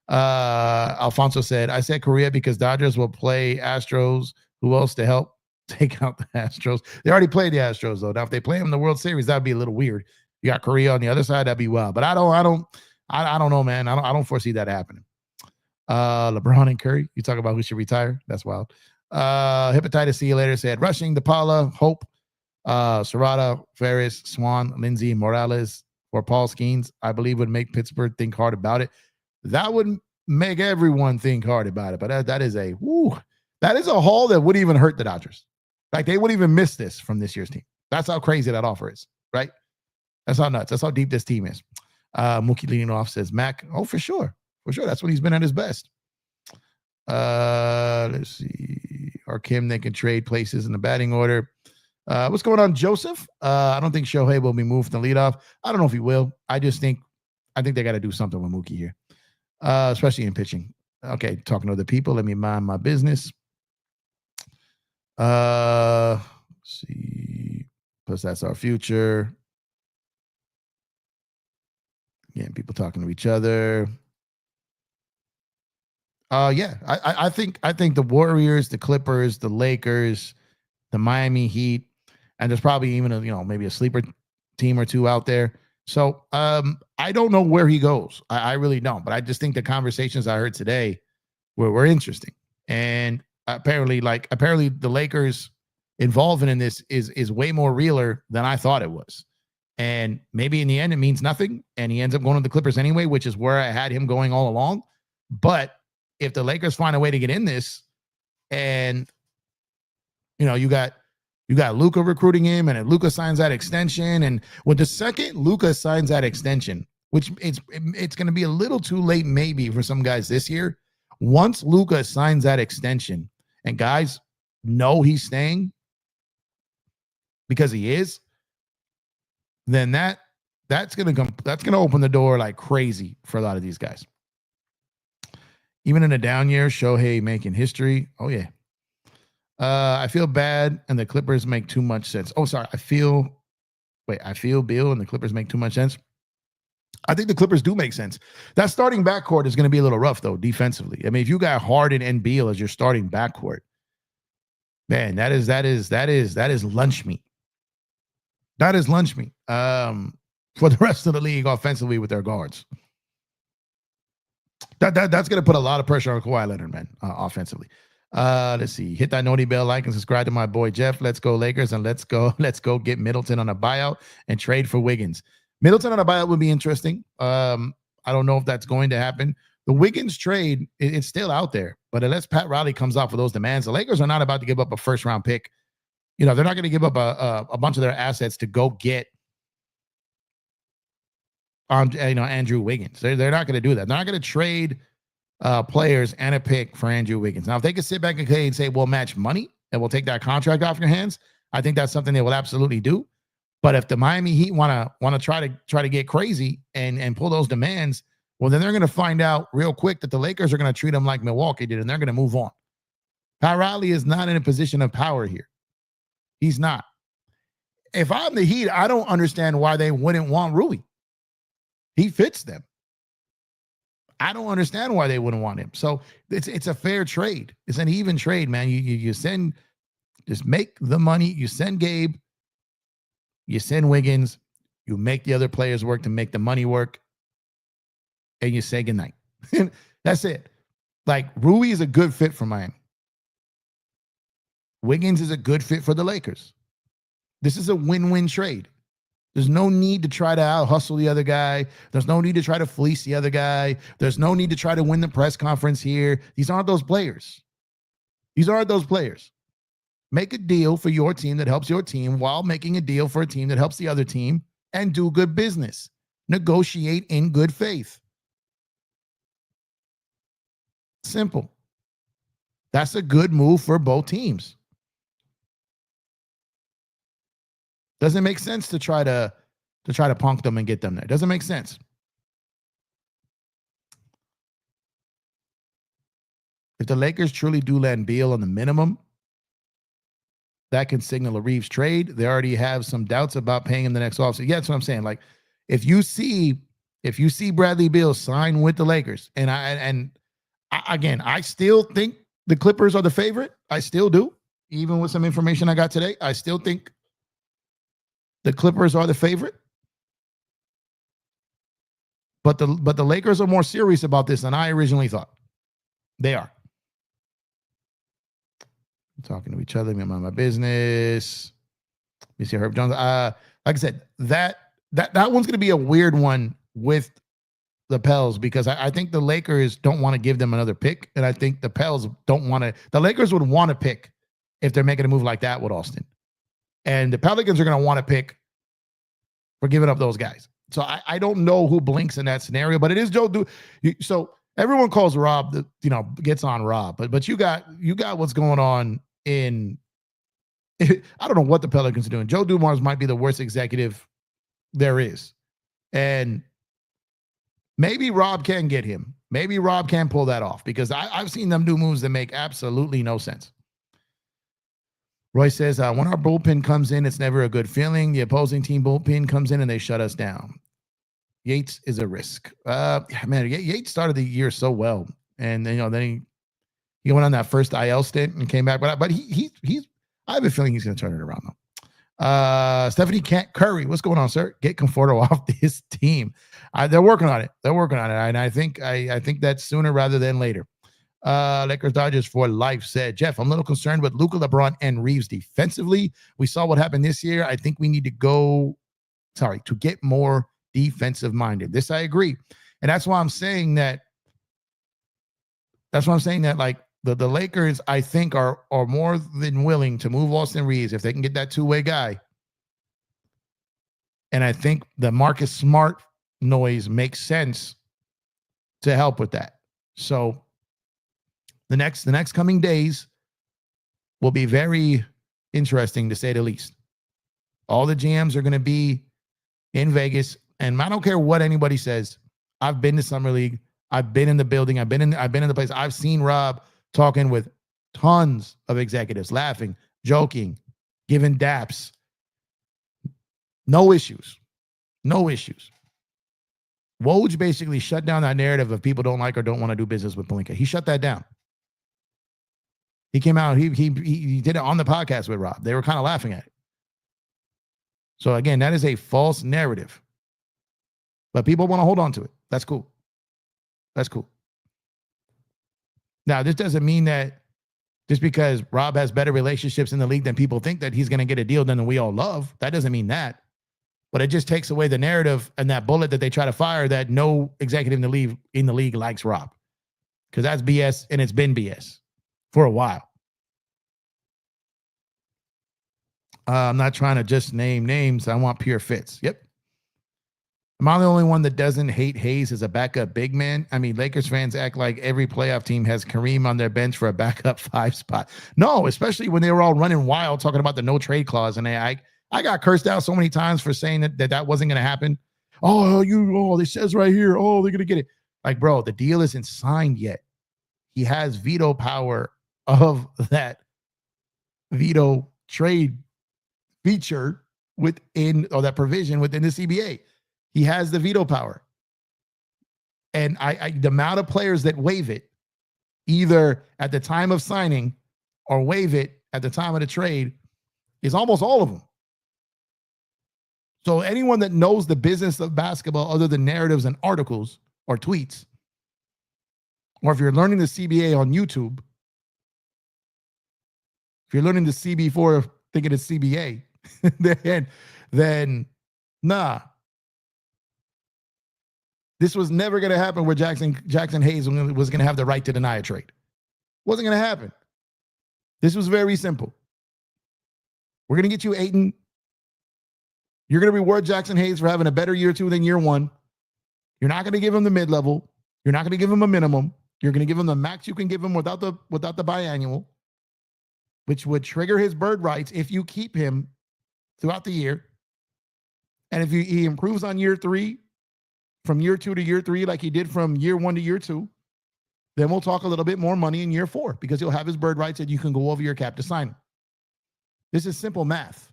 Alfonso said, I said Korea because Dodgers will play Astros. Who else to help take out the Astros? They already played the Astros, though. Now, if they play them in the World Series, that'd be a little weird. You got Korea on the other side, that'd be wild. But I don't know, man. I don't foresee that happening. LeBron and Curry, you talk about who should retire. That's wild. Hepatitis See You Later said Rushing, DePaula, Hope, Serrata, Ferris, Swan, Lindsay, Morales, or Paul Skeens, I believe would make Pittsburgh think hard about it. That would make everyone think hard about it. But that is a haul that wouldn't even hurt the Dodgers. Like they wouldn't even miss this from this year's team. That's how crazy that offer is, right? That's how nuts. That's how deep this team is. Mookie leading off says Mac. Oh, for sure. For sure. That's when he's been at his best. Let's see. Or Kim, they can trade places in the batting order. What's going on, Joseph? I don't think Shohei will be moved to leadoff. I don't know if he will. I think they got to do something with Mookie here, especially in pitching. Okay, talking to other people. Let me mind my business. Let's see. Plus, that's our future. Again, people talking to each other. Yeah, I think the Warriors, the Clippers, the Lakers, the Miami Heat, and there's probably even maybe a sleeper team or two out there. So I don't know where he goes. I really don't. But I just think the conversations I heard today were interesting. And apparently the Lakers involvement in this is way more realer than I thought it was. And maybe in the end it means nothing, and he ends up going to the Clippers anyway, which is where I had him going all along. But if the Lakers find a way to get in this, and you got Luka recruiting him, and if Luka signs that extension, and with the second Luka signs that extension, which it's going to be a little too late maybe for some guys this year. Once Luka signs that extension, and guys know he's staying because he is, then that's gonna open the door like crazy for a lot of these guys. Even in a down year, Shohei making history. Oh yeah. I feel bad, and the Clippers make too much sense. Oh, sorry. I feel Bill, and the Clippers make too much sense. I think the Clippers do make sense. That starting backcourt is going to be a little rough, though, defensively. I mean, if you got Harden and Beal as your starting backcourt, man, that is lunch meat. That is lunch meat for the rest of the league offensively with their guards. That's going to put a lot of pressure on Kawhi Leonard, man, offensively. Let's see. Hit that noti bell, like and subscribe to my boy Jeff. Let's go Lakers, and let's go get Middleton on a buyout and trade for Wiggins. Middleton on a buyout would be interesting. I don't know if that's going to happen. The Wiggins trade, it's still out there, but unless Pat Riley comes out for those demands, the Lakers are not about to give up a first round pick. You know, they're not going to give up a bunch of their assets to go get Andrew Wiggins. They're not going to do that. They're not going to trade players and a pick for Andrew Wiggins. Now, if they could sit back and say, we'll match money and we'll take that contract off your hands, I think that's something they will absolutely do. But if the Miami Heat want to try to get crazy and pull those demands, well, then they're going to find out real quick that the Lakers are going to treat them like Milwaukee did, and they're going to move on. Pat Riley is not in a position of power here. He's not. If I'm the Heat, I don't understand why they wouldn't want Rui. He fits them. I don't understand why they wouldn't want him. So it's a fair trade. It's an even trade, man. You send, just make the money. You send Gabe. You send Wiggins. You make the other players work to make the money work. And you say goodnight. That's it. Like, Rui is a good fit for Miami. Wiggins is a good fit for the Lakers. This is a win-win trade. There's no need to try to out-hustle the other guy. There's no need to try to fleece the other guy. There's no need to try to win the press conference here. These aren't those players. Make a deal for your team that helps your team while making a deal for a team that helps the other team, and do good business. Negotiate in good faith. Simple. That's a good move for both teams. Doesn't make sense to try to punk them and get them there. Doesn't make sense. If the Lakers truly do land Beal on the minimum, that can signal a Reeves trade. They already have some doubts about paying him the next offseason. Yeah, that's what I'm saying. Like, if you see Bradley Beal sign with the Lakers, and I still think the Clippers are the favorite. I still do. Even with some information I got today, I still think the Clippers are the favorite. But the Lakers are more serious about this than I originally thought. They are. Talking to each other, me mind my business. You see Herb Jones. Like I said, that one's going to be a weird one with the Pels, because I think the Lakers don't want to give them another pick, and I think the Pels don't want to. The Lakers would want to pick if they're making a move like that with Austin, and the Pelicans are going to want to pick for giving up those guys. So I don't know who blinks in that scenario, but it is Joe. So everyone calls Rob, gets on Rob, but you got what's going on in. I don't know what the Pelicans are doing. Joe Dumars might be the worst executive there is, and maybe Rob can get him. Maybe Rob can pull that off, because I've seen them do moves that make absolutely no sense. Roy says, when our bullpen comes in, it's never a good feeling. The opposing team bullpen comes in and they shut us down. Yates is a risk. Man, Yates started the year so well. And then he went on that first IL stint and came back. But he's I have a feeling he's going to turn it around, though. Stephanie Curry, what's going on, sir? Get Conforto off this team. They're working on it. And I think that's sooner rather than later. Lakers Dodgers for life said, Jeff, I'm a little concerned with Luka, LeBron, and Reeves defensively. We saw what happened this year. I think we need to get more defensive minded. This I agree. And that's why I'm saying that. Like the Lakers, I think, are more than willing to move Austin Reeves if they can get that two-way guy. And I think the Marcus Smart noise makes sense to help with that. So the next coming days, will be very interesting, to say the least. All the GMs are going to be in Vegas, and I don't care what anybody says. I've been to Summer League. I've been in the building. I've been in the place. I've seen Rob talking with tons of executives, laughing, joking, giving daps. No issues. No issues. Woj basically shut down that narrative of people don't like or don't want to do business with Pelinka. He shut that down. He came out, he did it on the podcast with Rob. They were kind of laughing at it. So again, that is a false narrative. But people want to hold on to it. That's cool. That's cool. Now, this doesn't mean that just because Rob has better relationships in the league than people think that he's going to get a deal than we all love. That doesn't mean that. But it just takes away the narrative and that bullet that they try to fire that no executive in the league likes Rob. Because that's BS, and it's been BS for a while. I'm not trying to just name names. I want pure fits. Yep. Am I the only one that doesn't hate Hayes as a backup big man? I mean, Lakers fans act like every playoff team has Kareem on their bench for a backup 5 spot. No, especially when they were all running wild talking about the no trade clause. And I got cursed out so many times for saying that wasn't going to happen. It says right here, they're going to get it. Like, bro, the deal isn't signed yet. He has veto power of that veto trade feature that provision within the CBA. He has the veto power. And the amount of players that waive it, either at the time of signing or waive it at the time of the trade, is almost all of them. So anyone that knows the business of basketball other than narratives and articles or tweets, or if you're learning the CBA on YouTube, if you're learning the CB4 thinking it's CBA, then nah. This was never going to happen where Jackson Hayes was going to have the right to deny a trade. Wasn't going to happen. This was very simple. We're going to get you Ayton. You're going to reward Jackson Hayes for having a better year 2 than year 1. You're not going to give him the mid-level. You're not going to give him a minimum. You're going to give him the max you can give him without the biannual, which would trigger his bird rights if you keep him throughout the year. And if he improves on year 3, from year 2 to year 3, like he did from year 1 to year 2, then we'll talk a little bit more money in year 4 because he'll have his bird rights and you can go over your cap to sign him. This is simple math.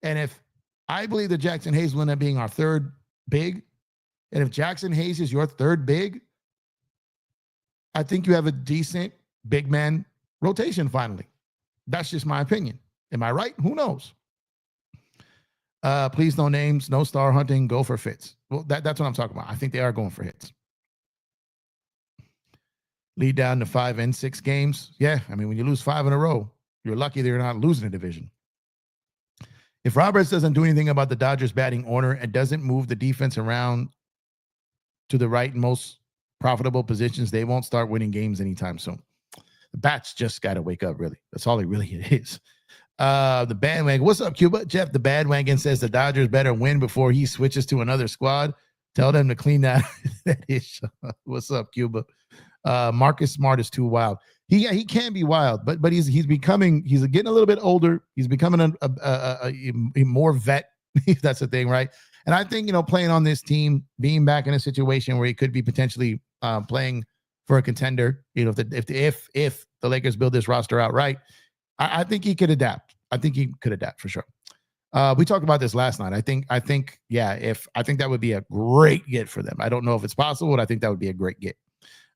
And if I believe that Jackson Hayes will end up being our 3rd big, and if Jackson Hayes is your 3rd big, I think you have a decent big man rotation finally. That's just my opinion. Am I right? Who knows? Please, no names, no star hunting, go for fits. Well, that's what I'm talking about. I think they are going for hits. Lead down to 5 and 6 games. Yeah, I mean, when you lose 5 in a row, you're lucky they're not losing a division. If Roberts doesn't do anything about the Dodgers batting order and doesn't move the defense around to the right most profitable positions, they won't start winning games anytime soon. The bats just got to wake up, really. That's all it really is. The bandwagon. What's up, Cuba? Jeff, the bandwagon says the Dodgers better win before he switches to another squad. Tell them to clean that issue. What's up, Cuba? Marcus Smart is too wild. He can be wild, but he's getting a little bit older. He's becoming a more vet. That's the thing, right? And I think, playing on this team, being back in a situation where he could be potentially playing for a contender, if the Lakers build this roster out right, I think he could adapt. I think he could adapt for sure. We talked about this last night. I think that would be a great get for them. I don't know if it's possible, but I think that would be a great get.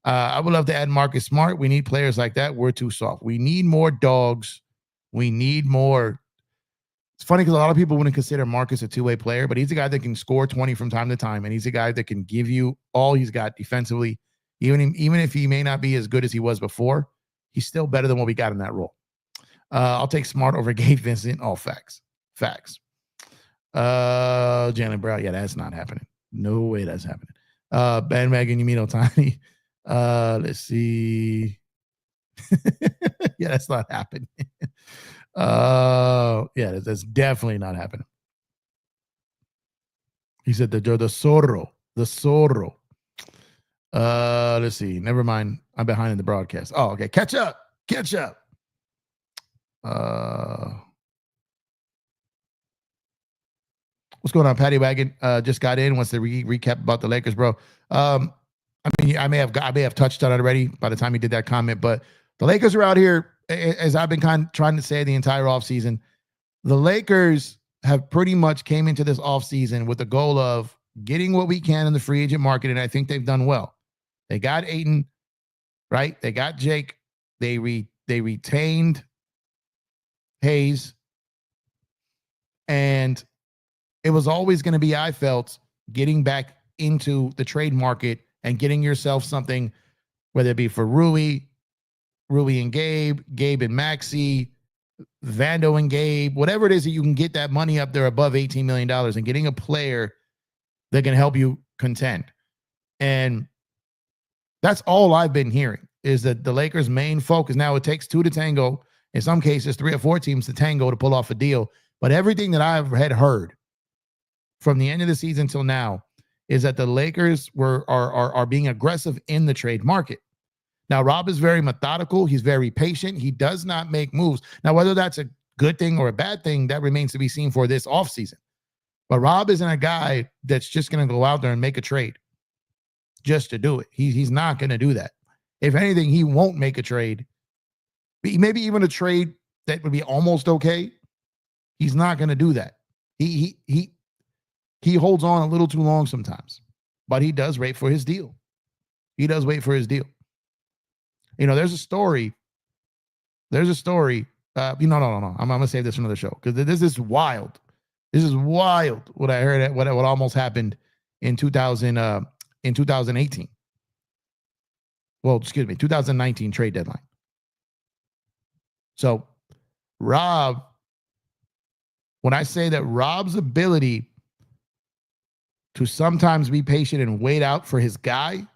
I would love to add Marcus Smart. We need players like that. We're too soft. We need more dogs. We need more. It's funny because a lot of people wouldn't consider Marcus a two-way player, but he's a guy that can score 20 from time to time, and he's a guy that can give you all he's got defensively. Even if he may not be as good as he was before, he's still better than what we got in that role. I'll take Smart over Gabe Vincent. All facts. Jalen Brown. Yeah, that's not happening. No way that's happening. Bandwagon, you mean Otani? Let's see. Yeah, that's not happening. Yeah, that's definitely not happening. He said the Zorro. Let's see. Never mind. I'm behind in the broadcast. Oh, okay. Catch up. What's going on? Patty Wagon just got in. Wants to recap about the Lakers, bro. I mean, I may have touched on it already by the time he did that comment, but the Lakers are out here, as I've been trying to say the entire offseason. The Lakers have pretty much came into this offseason with the goal of getting what we can in the free agent market, and I think they've done well. They got Ayton, right? They got Jake. They retained Hayes, and it was always going to be, I felt, getting back into the trade market and getting yourself something, whether it be for Rui and Gabe and Maxey, Vando and Gabe, whatever it is that you can get that money up there above $18 million and getting a player that can help you contend. And that's all I've been hearing is that the Lakers' main focus, now it takes two to tango, in some cases 3 or 4 teams to tango to pull off a deal. But everything that I've heard from the end of the season till now is that the Lakers are being aggressive in the trade market. Now, Rob is very methodical. He's very patient. He does not make moves. Now, whether that's a good thing or a bad thing, that remains to be seen for this offseason. But Rob isn't a guy that's just going to go out there and make a trade just to do it. He's not going to do that. If anything, he won't make a trade. Maybe even a trade that would be almost okay. He's not going to do that. He holds on a little too long sometimes, but he does wait for his deal. He does wait for his deal. You know, there's a story. No. I'm going to save this for another show because this is wild. This is wild what I heard, what almost happened in 2018. Well, excuse me, 2019 trade deadline. So, Rob, when I say that Rob's ability to sometimes be patient and wait out for his guy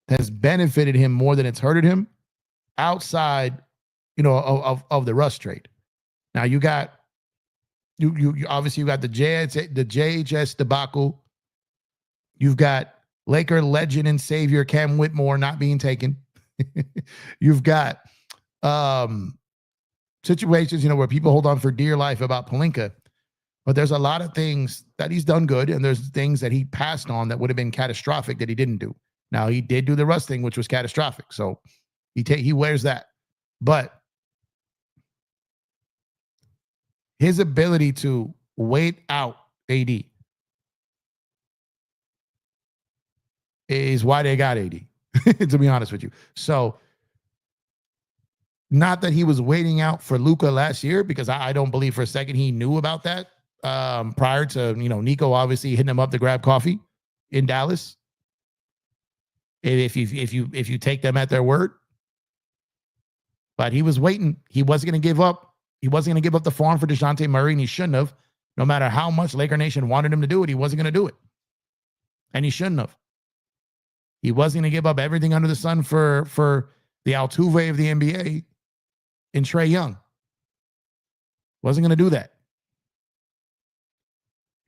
has benefited him more than it's hurted him outside, of the Russ trade. Now you got you obviously you got the JHS debacle. You've got Laker legend and savior Cam Whitmore not being taken. You've got situations, where people hold on for dear life about Pelinka. But there's a lot of things that he's done good, and there's things that he passed on that would have been catastrophic that he didn't do. Now, he did do the Russ thing, which was catastrophic. So he wears that. But his ability to wait out AD is why they got AD, to be honest with you. So not that he was waiting out for Luka last year, because I don't believe for a second he knew about that. Prior to, Nico obviously hitting him up to grab coffee in Dallas. If you take them at their word. But he was waiting. He wasn't going to give up. He wasn't going to give up the farm for DeJounte Murray, and he shouldn't have. No matter how much Laker Nation wanted him to do it, he wasn't going to do it. And he shouldn't have. He wasn't going to give up everything under the sun for the Altuve of the NBA in Trae Young. Wasn't going to do that.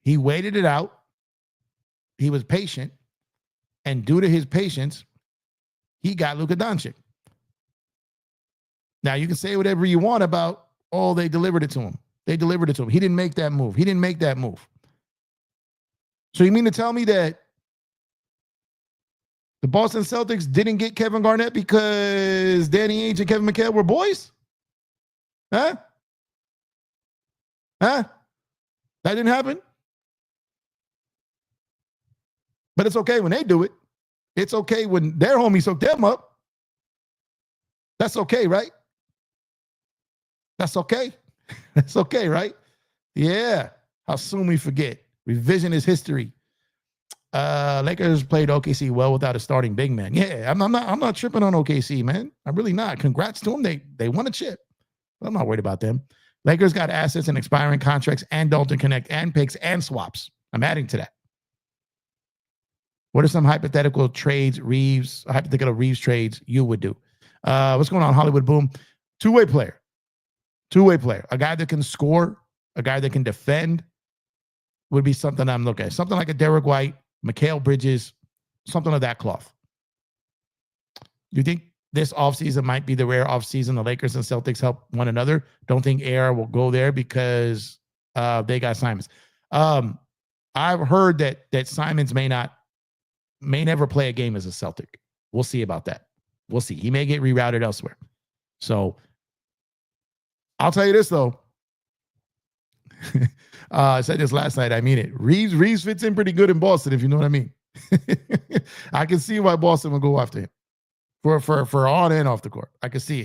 He waited it out. He was patient. And due to his patience, he got Luka Doncic. Now, you can say whatever you want about, they delivered it to him. They delivered it to him. He didn't make that move. So you mean to tell me that the Boston Celtics didn't get Kevin Garnett because Danny Ainge and Kevin McHale were boys? Huh? That didn't happen? But it's okay when they do it. It's okay when their homies hook them up. That's okay, right? That's okay. That's okay, right? Yeah. How soon we forget. Revision is history. Lakers played OKC well without a starting big man. Yeah, I'm not tripping on OKC, man. I'm really not. Congrats to them. They won a chip. But I'm not worried about them. Lakers got assets and expiring contracts and Dalton Connect and picks and swaps. I'm adding to that. What are some hypothetical Reeves trades you would do? What's going on, Hollywood Boom? Two-way player. A guy that can score, a guy that can defend would be something I'm looking at. Something like a Derek White, Mikal Bridges, something of that cloth. You think this offseason might be the rare offseason the Lakers and Celtics help one another. Don't think AR will go there because they got Simons. I've heard that Simons may never play a game as a Celtic. We'll see about that. We'll see. He may get rerouted elsewhere. So I'll tell you this, though. I said this last night. I mean it. Reeves fits in pretty good in Boston, if you know what I mean. I can see why Boston will go after him for on and off the court. I can see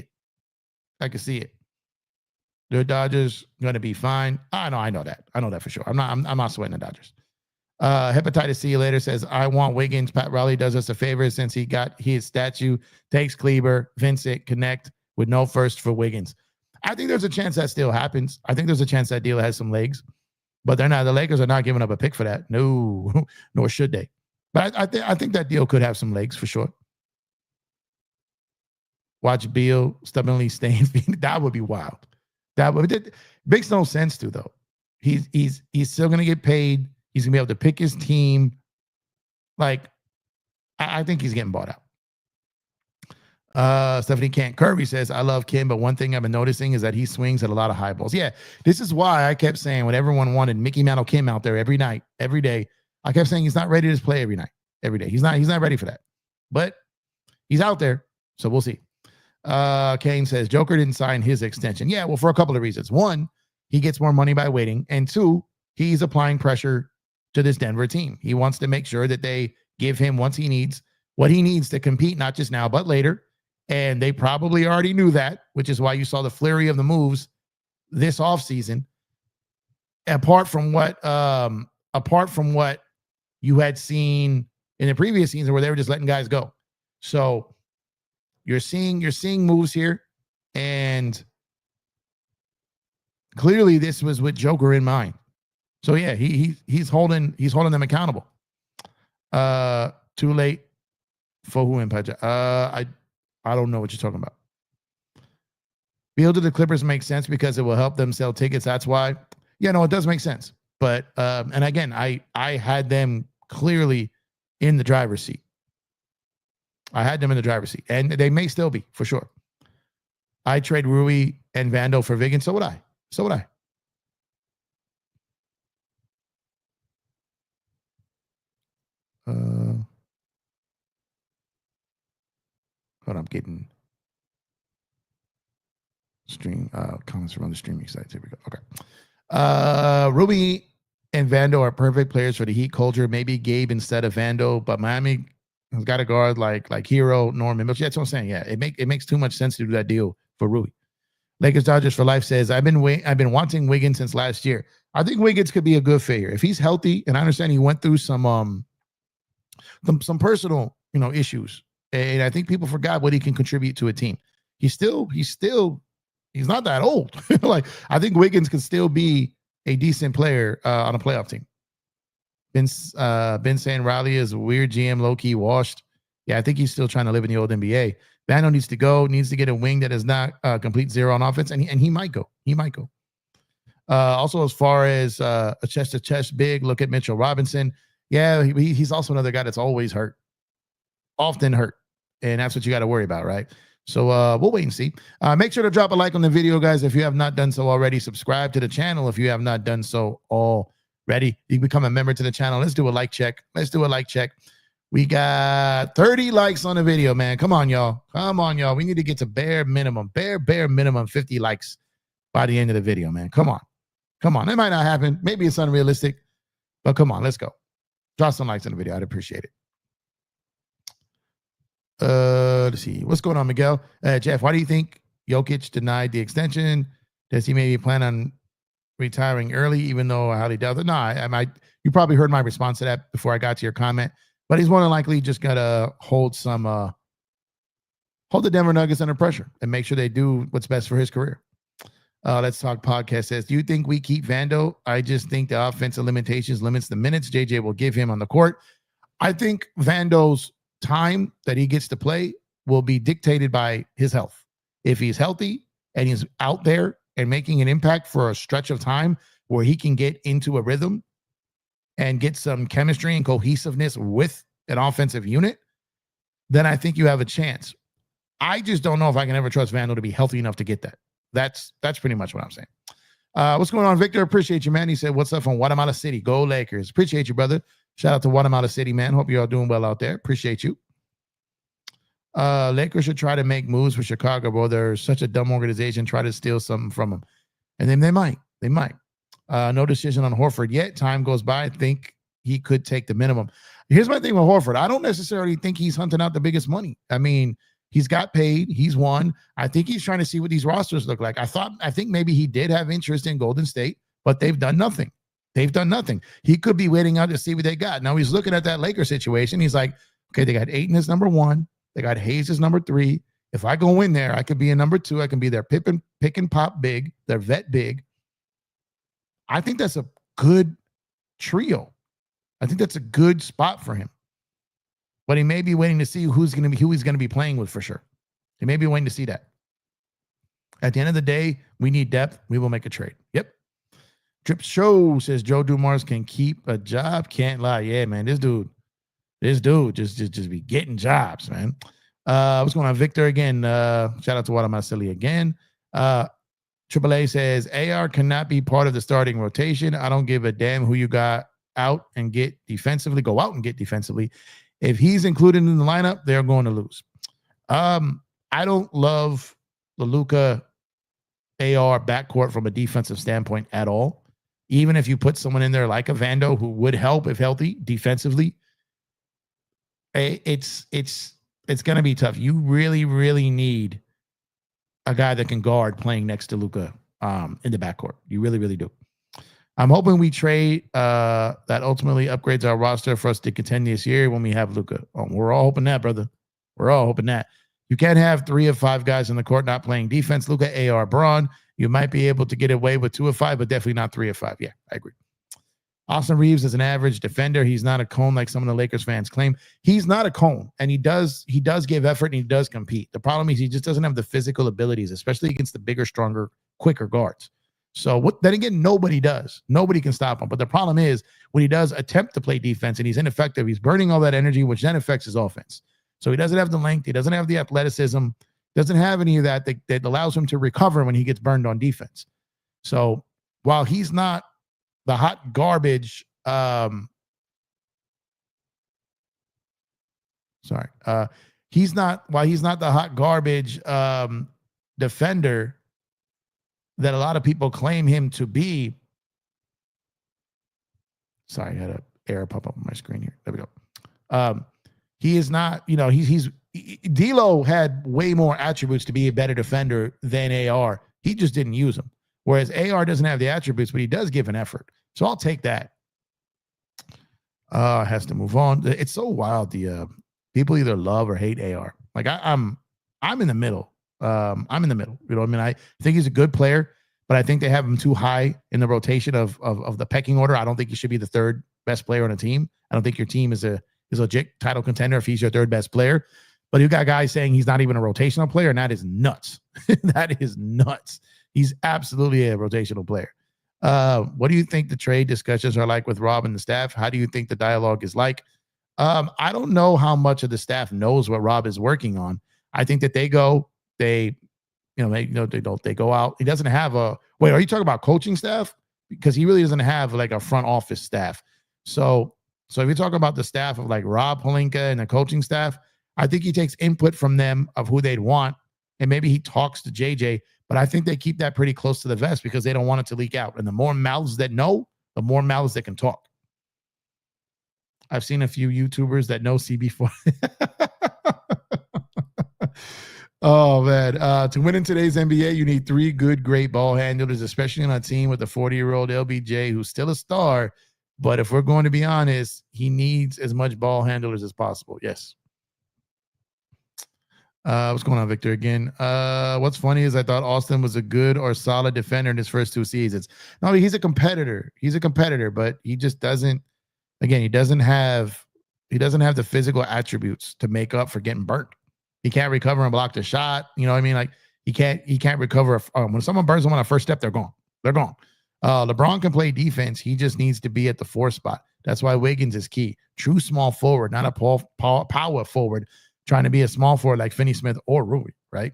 it. The Dodgers going to be fine. I know that. I know that for sure. I'm not sweating the Dodgers. Hepatitis See You Later says, I want Wiggins. Pat Riley does us a favor since he got his statue. Takes Kleber, Vincent, connect with no first for Wiggins. I think there's a chance that still happens. I think there's a chance that deal has some legs, but they're not. The Lakers are not giving up a pick for that. No, nor should they. But I think that deal could have some legs for sure. Watch Beal stubbornly staying. That would be wild. It makes no sense to, though. He's still going to get paid. He's going to be able to pick his team. Like, I think he's getting bought out. Stephanie Kent Kirby says, I love Kim, but one thing I've been noticing is that he swings at a lot of high balls. Yeah, this is why I kept saying when everyone wanted Mickey Mantle Kim out there every night, every day, I kept saying he's not ready to play every night, every day. He's not ready for that. But he's out there, so we'll see. Kane says, Joker didn't sign his extension. Yeah, well, for a couple of reasons. One, he gets more money by waiting. And two, he's applying pressure to this Denver team. He wants to make sure that they give him what he needs to compete, not just now, but later. And they probably already knew that, which is why you saw the flurry of the moves this offseason. Apart from what you had seen in the previous season where they were just letting guys go. So you're seeing moves here, and clearly this was with Joker in mind. So yeah, he's holding them accountable. Too late for who in Paja? I don't know what you're talking about. Beal to the Clippers makes sense because it will help them sell tickets. That's why. Yeah, no, it does make sense. But and again, I had them clearly in the driver's seat. I had them in the driver's seat, and they may still be for sure. I trade Rui and Vando for Wiggins. So would I. Hold on, I'm getting stream comments from the streaming sites. Here we go. Okay. Rui and Vando are perfect players for the Heat culture. Maybe Gabe instead of Vando, but Miami has got a guard like Hero, Norman Mitchell. That's what I'm saying. Yeah, it makes too much sense to do that deal for Rui. Lakers Dodgers for life says, I've been wanting Wiggins since last year. I think Wiggins could be a good fit here if he's healthy. And I understand he went through some personal issues, and I think people forgot what he can contribute to a team. He's not that old. Like, I think Wiggins can still be a decent player on a playoff team. Been saying Riley is a weird GM, low-key washed. Yeah, I think he's still trying to live in the old NBA. Vando needs to get a wing that is not complete zero on offense, and he might go. Also, as far as a chest-to-chest big, look at Mitchell Robinson. Yeah, he's also another guy that's always hurt. Often hurt. And that's what you got to worry about, right? So we'll wait and see. Make sure to drop a like on the video, guys. If you have not done so already, subscribe to the channel if you have not done so already. You can become a member to the channel. Let's do a like check. We got 30 likes on the video, man. Come on, y'all. We need to get to bare minimum 50 likes by the end of the video, man. Come on. It might not happen. Maybe it's unrealistic, but come on, let's go. Drop some likes on the video. I'd appreciate it. Let's see. What's going on, Miguel? Jeff, why do you think Jokic denied the extension? Does he maybe plan on retiring early, even though how he does it? No, you probably heard my response to that before I got to your comment. But he's more than likely just gonna hold the Denver Nuggets under pressure and make sure they do what's best for his career. Let's Talk Podcast says, do you think we keep Vando? I just think the offensive limitations limits the minutes JJ will give him on the court. I think Vando's time that he gets to play will be dictated by his health. If he's healthy and he's out there and making an impact for a stretch of time where he can get into a rhythm and get some chemistry and cohesiveness with an offensive unit, then I think you have a chance. I just don't know if I can ever trust Vandal to be healthy enough to get that. That's pretty much what I'm saying. What's going on, Victor? Appreciate you, man. He said, what's up from Guatemala City? Go Lakers. Appreciate you, brother. Shout out to Guatemala City, man. Hope you're all doing well out there. Appreciate you. Lakers should try to make moves for Chicago, bro. They're such a dumb organization. Try to steal something from them. And then they might. No decision on Horford yet. Time goes by. I think he could take the minimum. Here's my thing with Horford. I don't necessarily think he's hunting out the biggest money. I mean, he's got paid. He's won. I think he's trying to see what these rosters look like. I think maybe he did have interest in Golden State, but they've done nothing. He could be waiting out to see what they got. Now he's looking at that Lakers situation. He's like, okay, they got Ayton as number 1. They got Hayes as number 3. If I go in there, I could be a number 2. I can be their pick and pop big, their vet big. I think that's a good trio. I think that's a good spot for him. But he may be waiting to see who he's going to be playing with for sure. He may be waiting to see that. At the end of the day, we need depth. We will make a trade. Yep. Trip Show says Joe Dumars can keep a job. Can't lie. Yeah, man. This dude just be getting jobs, man. What's going on, Victor? Again, shout out to Guatemala City again. AAA says AR cannot be part of the starting rotation. I don't give a damn who you got out and get defensively. Go out and get defensively. If he's included in the lineup, they're going to lose. I don't love the Luka AR backcourt from a defensive standpoint at all. Even if you put someone in there like a Vando who would help if healthy defensively, it's going to be tough. You really, really need a guy that can guard playing next to Luka in the backcourt. You really, really do. I'm hoping we trade that ultimately upgrades our roster for us to contend this year when we have Luka. We're all hoping that, brother. We're all hoping that. You can't have 3 of 5 guys on the court not playing defense. Luka, AR, Braun. You might be able to get away with 2 of 5, but definitely not 3 of 5. Yeah, I agree. Austin Reeves is an average defender. He's not a cone like some of the Lakers fans claim. He's not a cone, and he does give effort and he does compete. The problem is he just doesn't have the physical abilities, especially against the bigger, stronger, quicker guards. So then again, nobody does. Nobody can stop him. But the problem is when he does attempt to play defense and he's ineffective, he's burning all that energy, which then affects his offense. So he doesn't have the length. He doesn't have the athleticism. Doesn't have any of that allows him to recover when he gets burned on defense. So while he's not the hot garbage, he's not the hot garbage defender that a lot of people claim him to be. Sorry, I had an error pop up on my screen here. There we go. He is not, D'Lo had way more attributes to be a better defender than AR. He just didn't use them. Whereas AR doesn't have the attributes, but he does give an effort. So I'll take that. Has to move on. It's so wild. The people either love or hate AR. Like I'm in the middle. I'm in the middle. You know what I mean? I think he's a good player, but I think they have him too high in the rotation of the pecking order. I don't think he should be the 3rd best player on a team. I don't think your team is a legit title contender if he's your 3rd best player. But you got guys saying he's not even a rotational player, and that is nuts. That is nuts. He's absolutely a rotational player. What do you think the trade discussions are like with Rob and the staff? How do you think the dialogue is like? I don't know how much of the staff knows what Rob is working on. I think that they go out. He doesn't have wait, are you talking about coaching staff? Because he really doesn't have like a front office staff. So if you're talking about the staff of like Rob Pelinka and the coaching staff, I think he takes input from them of who they'd want. And maybe he talks to JJ, but I think they keep that pretty close to the vest because they don't want it to leak out. And the more mouths that know, the more mouths that can talk. I've seen a few YouTubers that know CB4. Oh, man. To win in today's NBA, you need 3 good, great ball handlers, especially on a team with a 40-year-old LBJ who's still a star. But if we're going to be honest, he needs as much ball handlers as possible. Yes. What's going on, Victor? Again, what's funny is I thought Austin was a good or solid defender in his first 2 seasons. No, he's a competitor. But he just doesn't. Again, he doesn't have the physical attributes to make up for getting burnt. He can't recover and block the shot. You know what I mean? Like he can't recover. When someone burns him on a first step, they're gone. LeBron can play defense. He just needs to be at the 4 spot. That's why Wiggins is key. True small forward, not a power forward. trying to be a small forward like Finney Smith or Rui, right?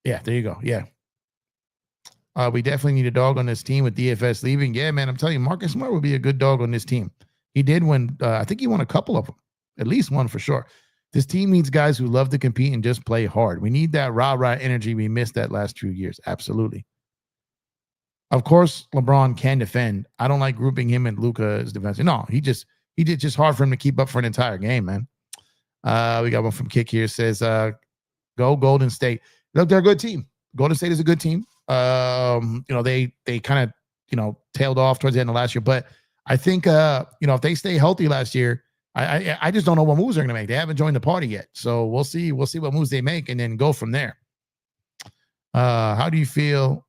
Yeah, there you go. Yeah. We definitely need a dog on this team with DFS leaving. Yeah, man, I'm telling you, Marcus Smart would be a good dog on this team. He did win. I think he won a couple of them, at least one for sure. This team needs guys who love to compete and just play hard. We need that rah-rah energy. We missed that last few years. Absolutely. Of course, LeBron can defend. I don't like grouping him and Luka as defensive. No, he did just hard for him to keep up for an entire game, man. We got one from Kick here. Says, go Golden State. Look, they're a good team. Golden State is a good team. They kind of, tailed off towards the end of last year. But I think, if they stay healthy last year, I just don't know what moves they're going to make. They haven't joined the party yet. So we'll see. We'll see what moves they make and then go from there. How do you feel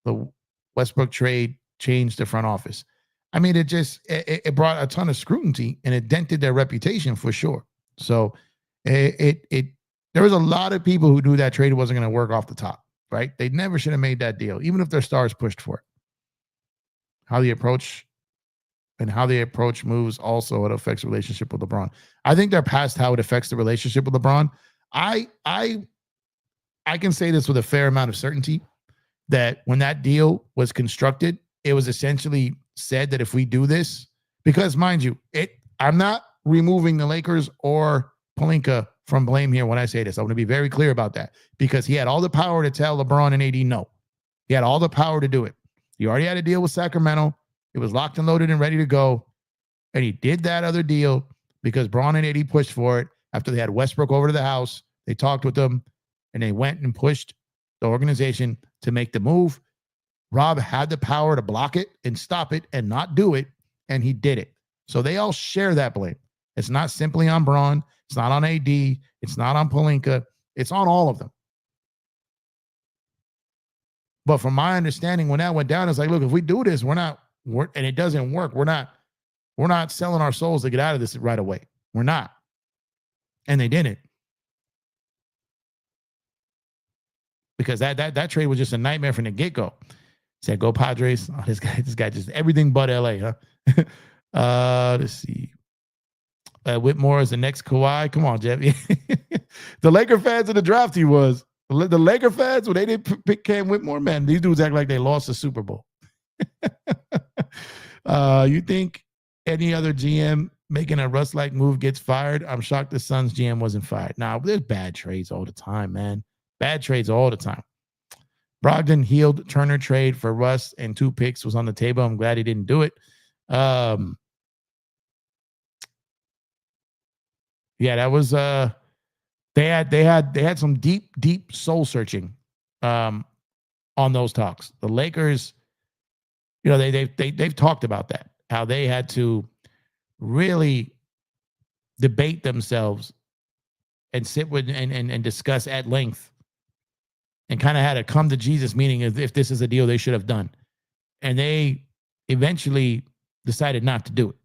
the Westbrook trade changed the front office? I mean, it brought a ton of scrutiny and it dented their reputation for sure. So there was a lot of people who knew that trade wasn't going to work off the top, right? They never should have made that deal, even if their stars pushed for it. How they approach moves also, it affects the relationship with LeBron. I think they're past how it affects the relationship with LeBron. I can say this with a fair amount of certainty that when that deal was constructed, it was essentially said that if we do this, because mind you, I'm not removing the Lakers or Pelinka from blame here when I say this. I want to be very clear about that because he had all the power to tell LeBron and AD no. He had all the power to do it. He already had a deal with Sacramento. It was locked and loaded and ready to go. And he did that other deal because Braun and AD pushed for it after they had Westbrook over to the house. They talked with them and they went and pushed the organization to make the move. Rob had the power to block it and stop it and not do it, and he did it. So they all share that blame. It's not simply on Braun. It's not on AD. It's not on Pelinka. It's on all of them. But from my understanding, when that went down, it's like, look, if we do this, and it doesn't work, we're not selling our souls to get out of this right away. We're not. And they didn't. Because that trade was just a nightmare from the get-go. Said, go Padres. Oh, this guy just everything but LA, huh? Let's see. Whitmore is the next Kawhi. Come on, Jeff. The Laker fans in the draft, he was. The Laker fans, when they didn't pick Cam Whitmore, man, these dudes act like they lost the Super Bowl. You think any other GM making a Russ-like move gets fired? I'm shocked the Suns GM wasn't fired. Nah, there's bad trades all the time, man. Bad trades all the time. Brogdon healed Turner trade for Russ and 2 picks was on the table. I'm glad he didn't do it. Yeah, that was they had some deep soul searching on those talks. The Lakers, they've talked about that, how they had to really debate themselves and sit with and discuss at length and kind of had a come to Jesus meeting if this is a deal they should have done. And they eventually decided not to do it.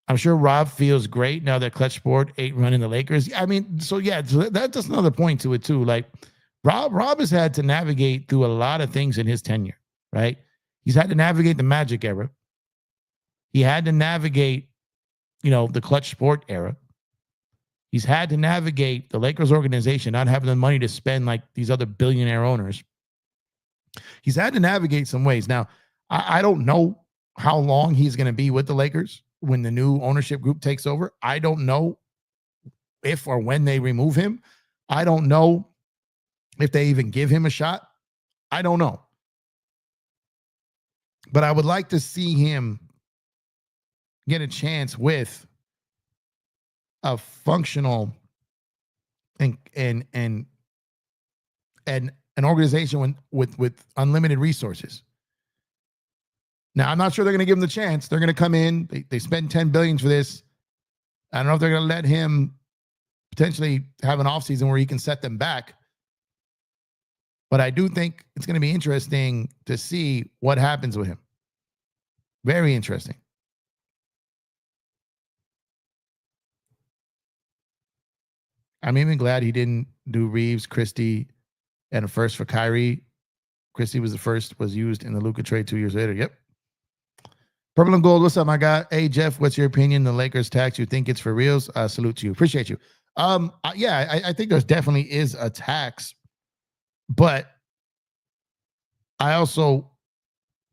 I'm sure Rob feels great now that Clutch Sport 8 running the Lakers. I mean, so that's just another point to it too. Like Rob has had to navigate through a lot of things in his tenure, right? He's had to navigate the Magic era. He had to navigate, the Clutch Sport era. He's had to navigate the Lakers organization not having the money to spend like these other billionaire owners. He's had to navigate some ways. Now, I don't know how long he's going to be with the Lakers when the new ownership group takes over. I don't know if or when they remove him. I don't know if they even give him a shot. I don't know. But I would like to see him get a chance with a functional and an organization with unlimited resources. Now, I'm not sure they're going to give him the chance. They're going to come in. They spend $10 billion for this. I don't know if they're going to let him potentially have an offseason where he can set them back. But I do think it's going to be interesting to see what happens with him. Very interesting. I'm even glad he didn't do Reeves, Christie, and a first for Kyrie. Christie was used in the Luka trade 2 years later. Yep. Purple and Gold, what's up, my guy? Hey, Jeff, what's your opinion? The Lakers tax, you think it's for reals? Salute to you. Appreciate you. I think there's definitely is a tax, but I also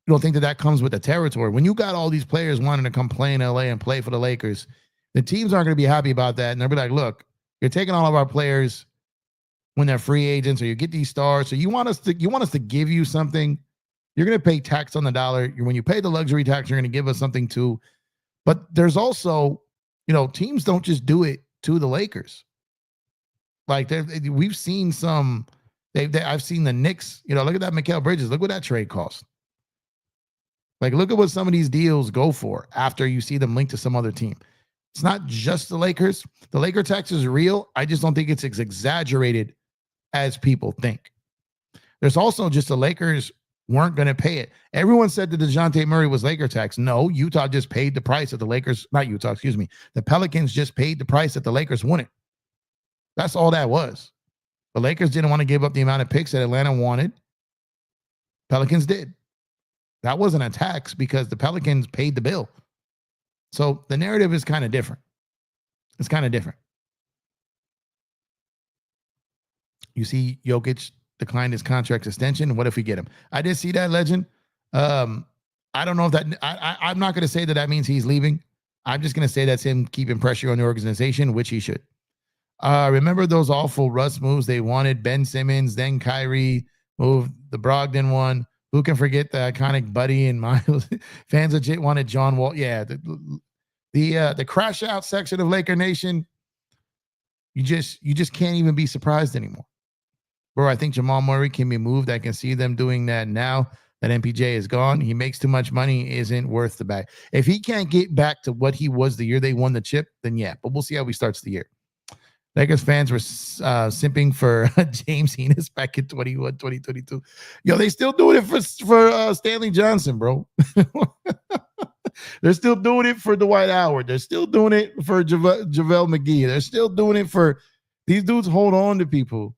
don't think that comes with the territory. When you got all these players wanting to come play in LA and play for the Lakers, the teams aren't going to be happy about that. And they'll be like, look, you're taking all of our players when they're free agents, or you get these stars. So you want us to give you something. You're going to pay tax on the dollar. When you pay the luxury tax, you're going to give us something too. But there's also, teams don't just do it to the Lakers. Like we've seen some. I've seen the Knicks. Look at that Mikal Bridges. Look what that trade cost. Like, look at what some of these deals go for after you see them linked to some other team. It's not just the Lakers. The Laker tax is real. I just don't think it's as exaggerated as people think. There's also just the Lakers weren't going to pay it. Everyone said that DeJounte Murray was Laker tax. No, Utah just paid the price that the Lakers, not Utah, excuse me. The Pelicans just paid the price that the Lakers wanted. That's all that was. The Lakers didn't want to give up the amount of picks that Atlanta wanted. Pelicans did. That wasn't a tax because the Pelicans paid the bill. So the narrative is kind of different. It's kind of different. You see Jokic declined his contract extension. What if we get him? I did see that, Legend. I don't know if that I'm not going to say that means he's leaving. I'm just going to say that's him keeping pressure on the organization, which he should. Remember those awful Russ moves? They wanted Ben Simmons, then Kyrie moved the Brogdon one. Who can forget the iconic Buddy and Miles? Fans legit wanted John Wall. Yeah, the crash out section of Laker Nation. You just can't even be surprised anymore. Bro, I think Jamal Murray can be moved. I can see them doing that now that MPJ is gone. He makes too much money, isn't worth the bag. If he can't get back to what he was the year they won the chip, then yeah. But we'll see how he starts the year. Lakers fans were simping for James Enos back in 2022. Yo, they still doing it for Stanley Johnson, bro. They're still doing it for Dwight Howard. They're still doing it for JaVale McGee. They're still doing it for these dudes. Hold on to people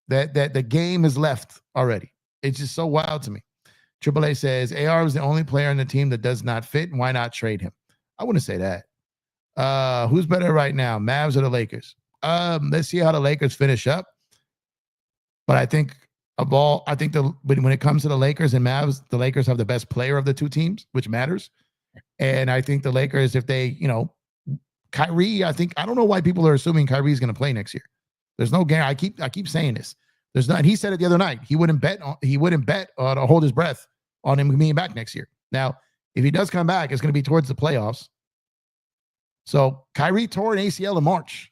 that the game is left already. It's just so wild to me. AAA says AR was the only player on the team that does not fit. Why not trade him? I wouldn't say that. Who's better right now, Mavs or the Lakers? Let's see how the Lakers finish up. But I think when it comes to the Lakers and Mavs, the Lakers have the best player of the two teams, which matters. And I think the Lakers, if they, Kyrie, I don't know why people are assuming Kyrie is going to play next year. There's no guarantee. I keep saying this. There's not. And he said it the other night. He wouldn't bet to hold his breath on him being back next year. Now, if he does come back, it's going to be towards the playoffs. So Kyrie tore an ACL in March.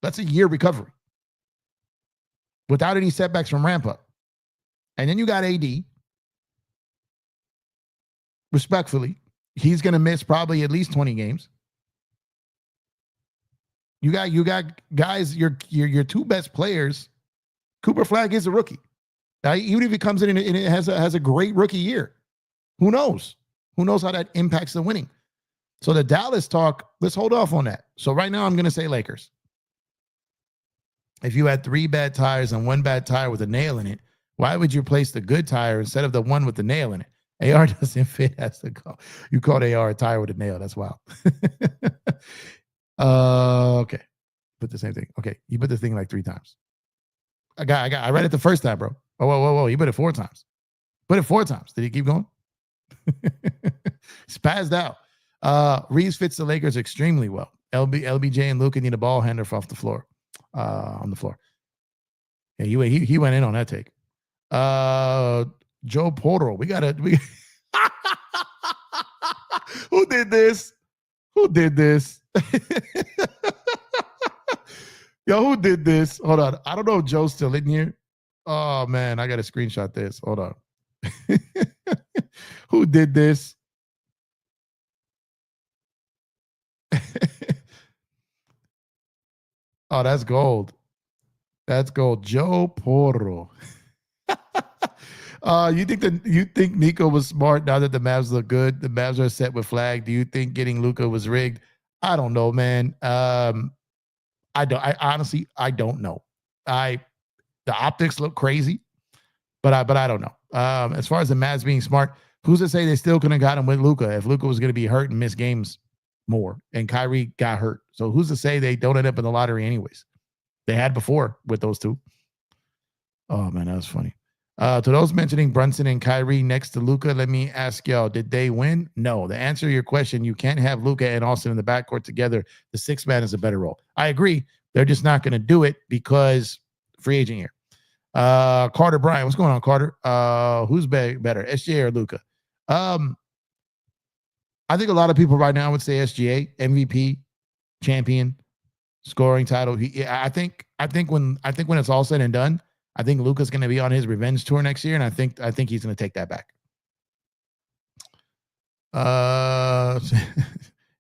That's a year recovery without any setbacks from ramp up. And then you got AD. Respectfully, he's going to miss probably at least 20 games. You got guys, your two best players. Cooper Flag is a rookie. Now, even if he comes in and it has a great rookie year, who knows? Who knows how that impacts the winning? So the Dallas talk, let's hold off on that. So right now I'm going to say Lakers. If you had 3 bad tires and 1 bad tire with a nail in it, why would you place the good tire instead of the one with the nail in it? AR doesn't fit as the call. You called AR a tire with a nail. That's wild. Okay. Put the same thing. Okay. You put the thing like 3 times. I read it the first time, bro. Oh, whoa. You put it 4 times. Put it 4 times. Did he keep going? Spazzed out. Reeves fits the Lakers extremely well. LBJ and Luka need a ball handler off the floor. On the floor. Yeah, he went in on that take. Joe Porter. Who did this? Yo, who did this? Hold on. I don't know if Joe's still in here. Oh man, I gotta screenshot this. Hold on. Who did this? Oh, that's gold. That's gold. Joe Porro. You think Nico was smart now that the Mavs look good? The Mavs are set with Flag. Do you think getting Luka was rigged? I don't know, man. I honestly don't know. The optics look crazy, but I don't know. As far as the Mavs being smart, Who's to say they still couldn't have got him with Luka if Luka was going to be hurt and miss games more and Kyrie got hurt? So who's to say they don't end up in the lottery anyways? They had before with those two. Oh, man, that was funny. To those mentioning Brunson and Kyrie next to Luka, let me ask y'all, did they win? No. The answer to your question, you can't have Luka and Austin in the backcourt together. The sixth man is a better role. I agree. They're just not going to do it because free agent year. Carter Bryant, what's going on, Carter? Who's better, SGA or Luka? I think a lot of people right now would say SGA, MVP, champion, scoring title. I think when it's all said and done, I think Luka's going to be on his revenge tour next year, and I think he's going to take that back.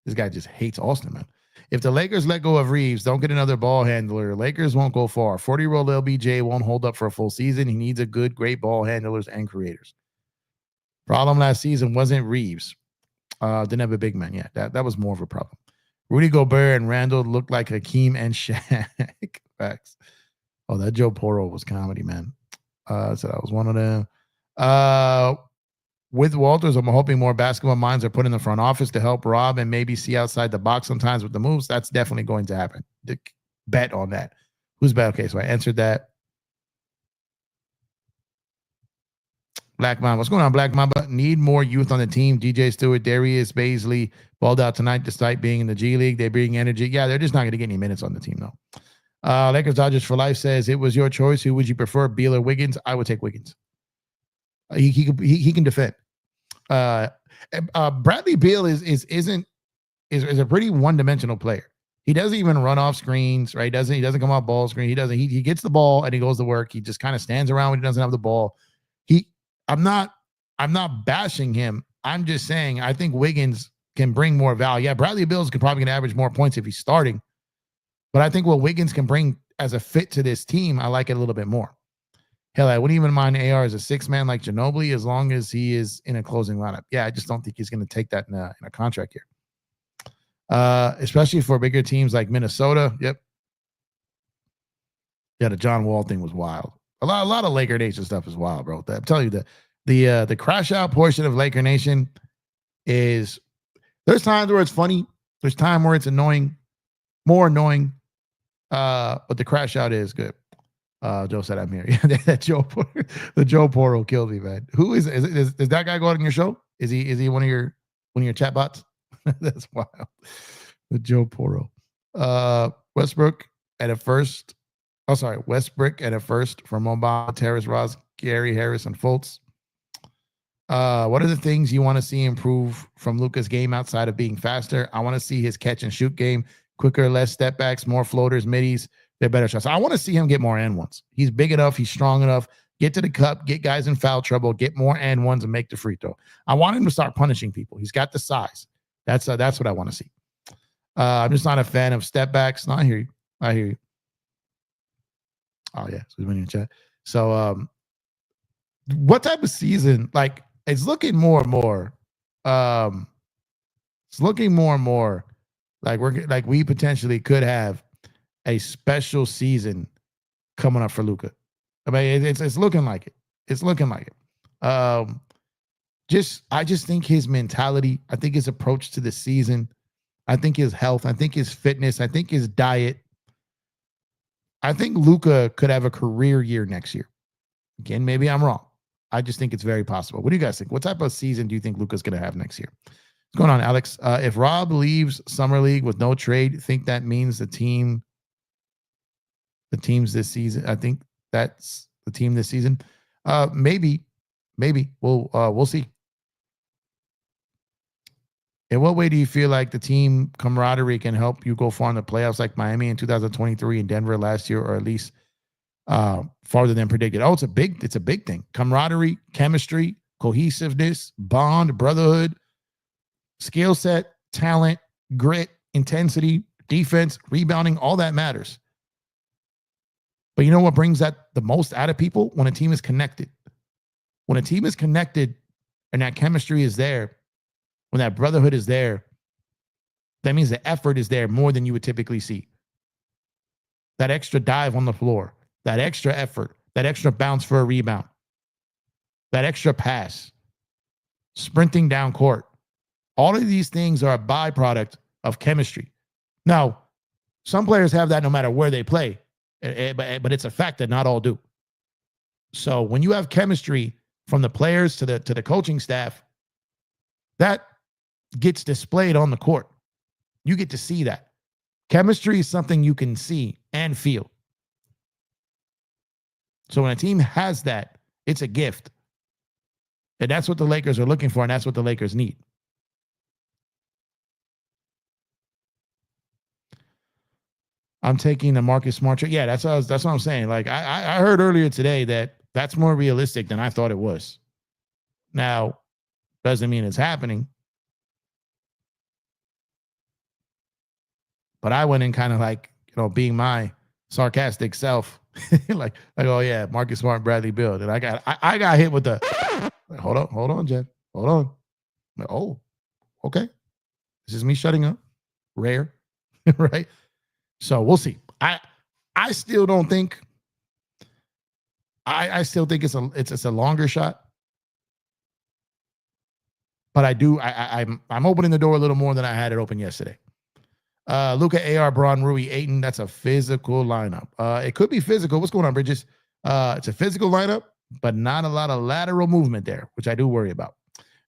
This guy just hates Austin, man. If the Lakers let go of Reeves, don't get another ball handler, Lakers won't go far. 40-year-old LBJ won't hold up for a full season. He needs great ball handlers and creators. Problem last season wasn't Reeves. Didn't have a big man. Yeah, that was more of a problem. Rudy Gobert and Randall looked like Hakeem and Shaq. Facts. Oh, that Joe Porro was comedy, man. So that was one of them. With Walters, I'm hoping more basketball minds are put in the front office to help Rob and maybe see outside the box sometimes with the moves. That's definitely going to happen. Bet on that. Who's bet? Okay, so I answered that. Black Mamba. What's going on, Black Mamba? Need more youth on the team. DJ Stewart, Darius Baisley balled out tonight despite being in the G League. They bring energy. Yeah, they're just not going to get any minutes on the team, though. Lakers Dodgers for Life says, it was your choice. Who would you prefer, Beal or Wiggins? I would take Wiggins. He can defend. Bradley Beal is a pretty one-dimensional player. He doesn't even run off screens, right? He doesn't come off ball screen. He gets the ball and he goes to work. He just kind of stands around when he doesn't have the ball. I'm not bashing him. I'm just saying I think Wiggins can bring more value. Yeah, Bradley Beal is probably going to average more points if he's starting. But I think what Wiggins can bring as a fit to this team, I like it a little bit more. Hell, I wouldn't even mind AR as a six-man like Ginobili as long as he is in a closing lineup. Yeah, I just don't think he's going to take that in a contract here. Especially for bigger teams like Minnesota. Yep. Yeah, the John Wall thing was wild. A lot of Laker Nation stuff is wild, bro. I'm telling you, the crash out portion of Laker Nation is, there's times where it's funny. There's time where it's annoying, more annoying. But the crash out is good. Joe said I'm here. Yeah, the Joe Porro killed me, man. Who is that guy going on your show? Is he one of your chat bots? That's wild. The Joe Porro. Westbrook at a first. Oh, sorry. Westbrook at a first for Mobile, Terrace Ross, Gary Harris, and Fultz. What are the things you want to see improve from Luka's game outside of being faster? I want to see his catch and shoot game quicker, less step backs, more floaters, middies. They're better shots. I want to see him get more and ones. He's big enough. He's strong enough. Get to the cup, get guys in foul trouble, get more and ones, and make the free throw. I want him to start punishing people. He's got the size. That's what I want to see. I'm just not a fan of step backs. No, I hear you. Oh yeah, so he's in the chat. So, what type of season? Like, it's looking more and more. It's looking more and more like we potentially could have a special season coming up for Luka. I mean, it's looking like it. It's looking like it. I just think his mentality, I think his approach to the season, I think his health, I think his fitness, I think his diet. I think Luka could have a career year next year. Again, maybe I'm wrong. I just think it's very possible. What do you guys think? What type of season do you think Luka's going to have next year? What's going on, Alex? If Rob leaves Summer League with no trade, think that means the teams this season. I think that's the team this season. Maybe we'll see. In what way do you feel like the team camaraderie can help you go far in the playoffs, like Miami in 2023 and Denver last year, or at least farther than predicted? Oh, it's a big thing. Camaraderie, chemistry, cohesiveness, bond, brotherhood, skill set, talent, grit, intensity, defense, rebounding, all that matters. But you know what brings that the most out of people? When a team is connected. When a team is connected and that chemistry is there, when that brotherhood is there, that means the effort is there more than you would typically see. That extra dive on the floor, that extra effort, that extra bounce for a rebound, that extra pass. sprinting down court. All of these things are a byproduct of chemistry. Now, some players have that no matter where they play, but it's a fact that not all do. So when you have chemistry from the players to the coaching staff, that gets displayed on the court. You get to see that. Chemistry is something you can see and feel. So when a team has that, it's a gift. And that's what the Lakers are looking for, and that's what the Lakers need. I'm taking the Marcus Smart. Yeah, that's what I'm saying. Like I heard earlier today that that's more realistic than I thought it was. Now, doesn't mean it's happening. But I went in kind of like, being my sarcastic self. like, oh yeah, Marcus Smart, Bradley Beal. And I got hit with the hold on, Jeff. Hold on. Oh, okay. This is me shutting up. Rare. Right? So we'll see. I still don't think I still think it's a longer shot. But I'm opening the door a little more than I had it open yesterday. Luka, AR, Braun, Rui, Ayton. That's a physical lineup. It could be physical. What's going on, Bridges? It's a physical lineup, but not a lot of lateral movement there, which I do worry about.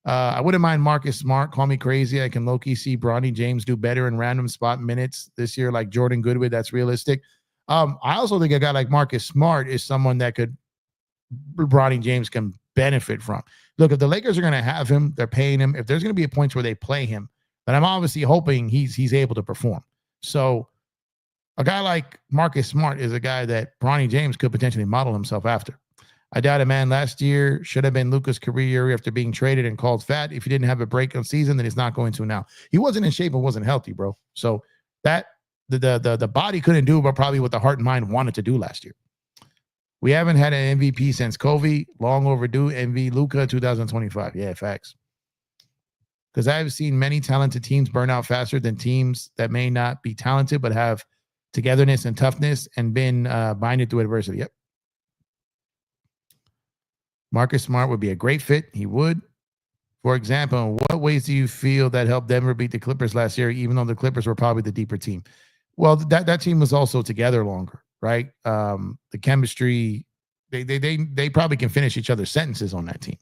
I wouldn't mind Marcus Smart. Call me crazy. I can low-key see Bronny James do better in random spot minutes this year, like Jordan Goodwin. That's realistic. I also think a guy like Marcus Smart is someone that Bronny James can benefit from. Look, if the Lakers are going to have him, they're paying him. If there's going to be a point where they play him, then I'm obviously hoping he's able to perform. So a guy like Marcus Smart is a guy that Bronny James could potentially model himself after. I doubt it, man. Last year should have been Luka's career year after being traded and called fat. If he didn't have a break on season, then he's not going to now. He wasn't in shape and wasn't healthy, bro. So that the body couldn't do, but probably what the heart and mind wanted to do last year. We haven't had an MVP since Kobe. Long overdue. MV Luka 2025. Yeah, facts. Because I've seen many talented teams burn out faster than teams that may not be talented but have togetherness and toughness and been binded through adversity. Yep. Marcus Smart would be a great fit. He would. For example, in what ways do you feel that helped Denver beat the Clippers last year, even though the Clippers were probably the deeper team? Well, that team was also together longer, right? The chemistry, they probably can finish each other's sentences on that team.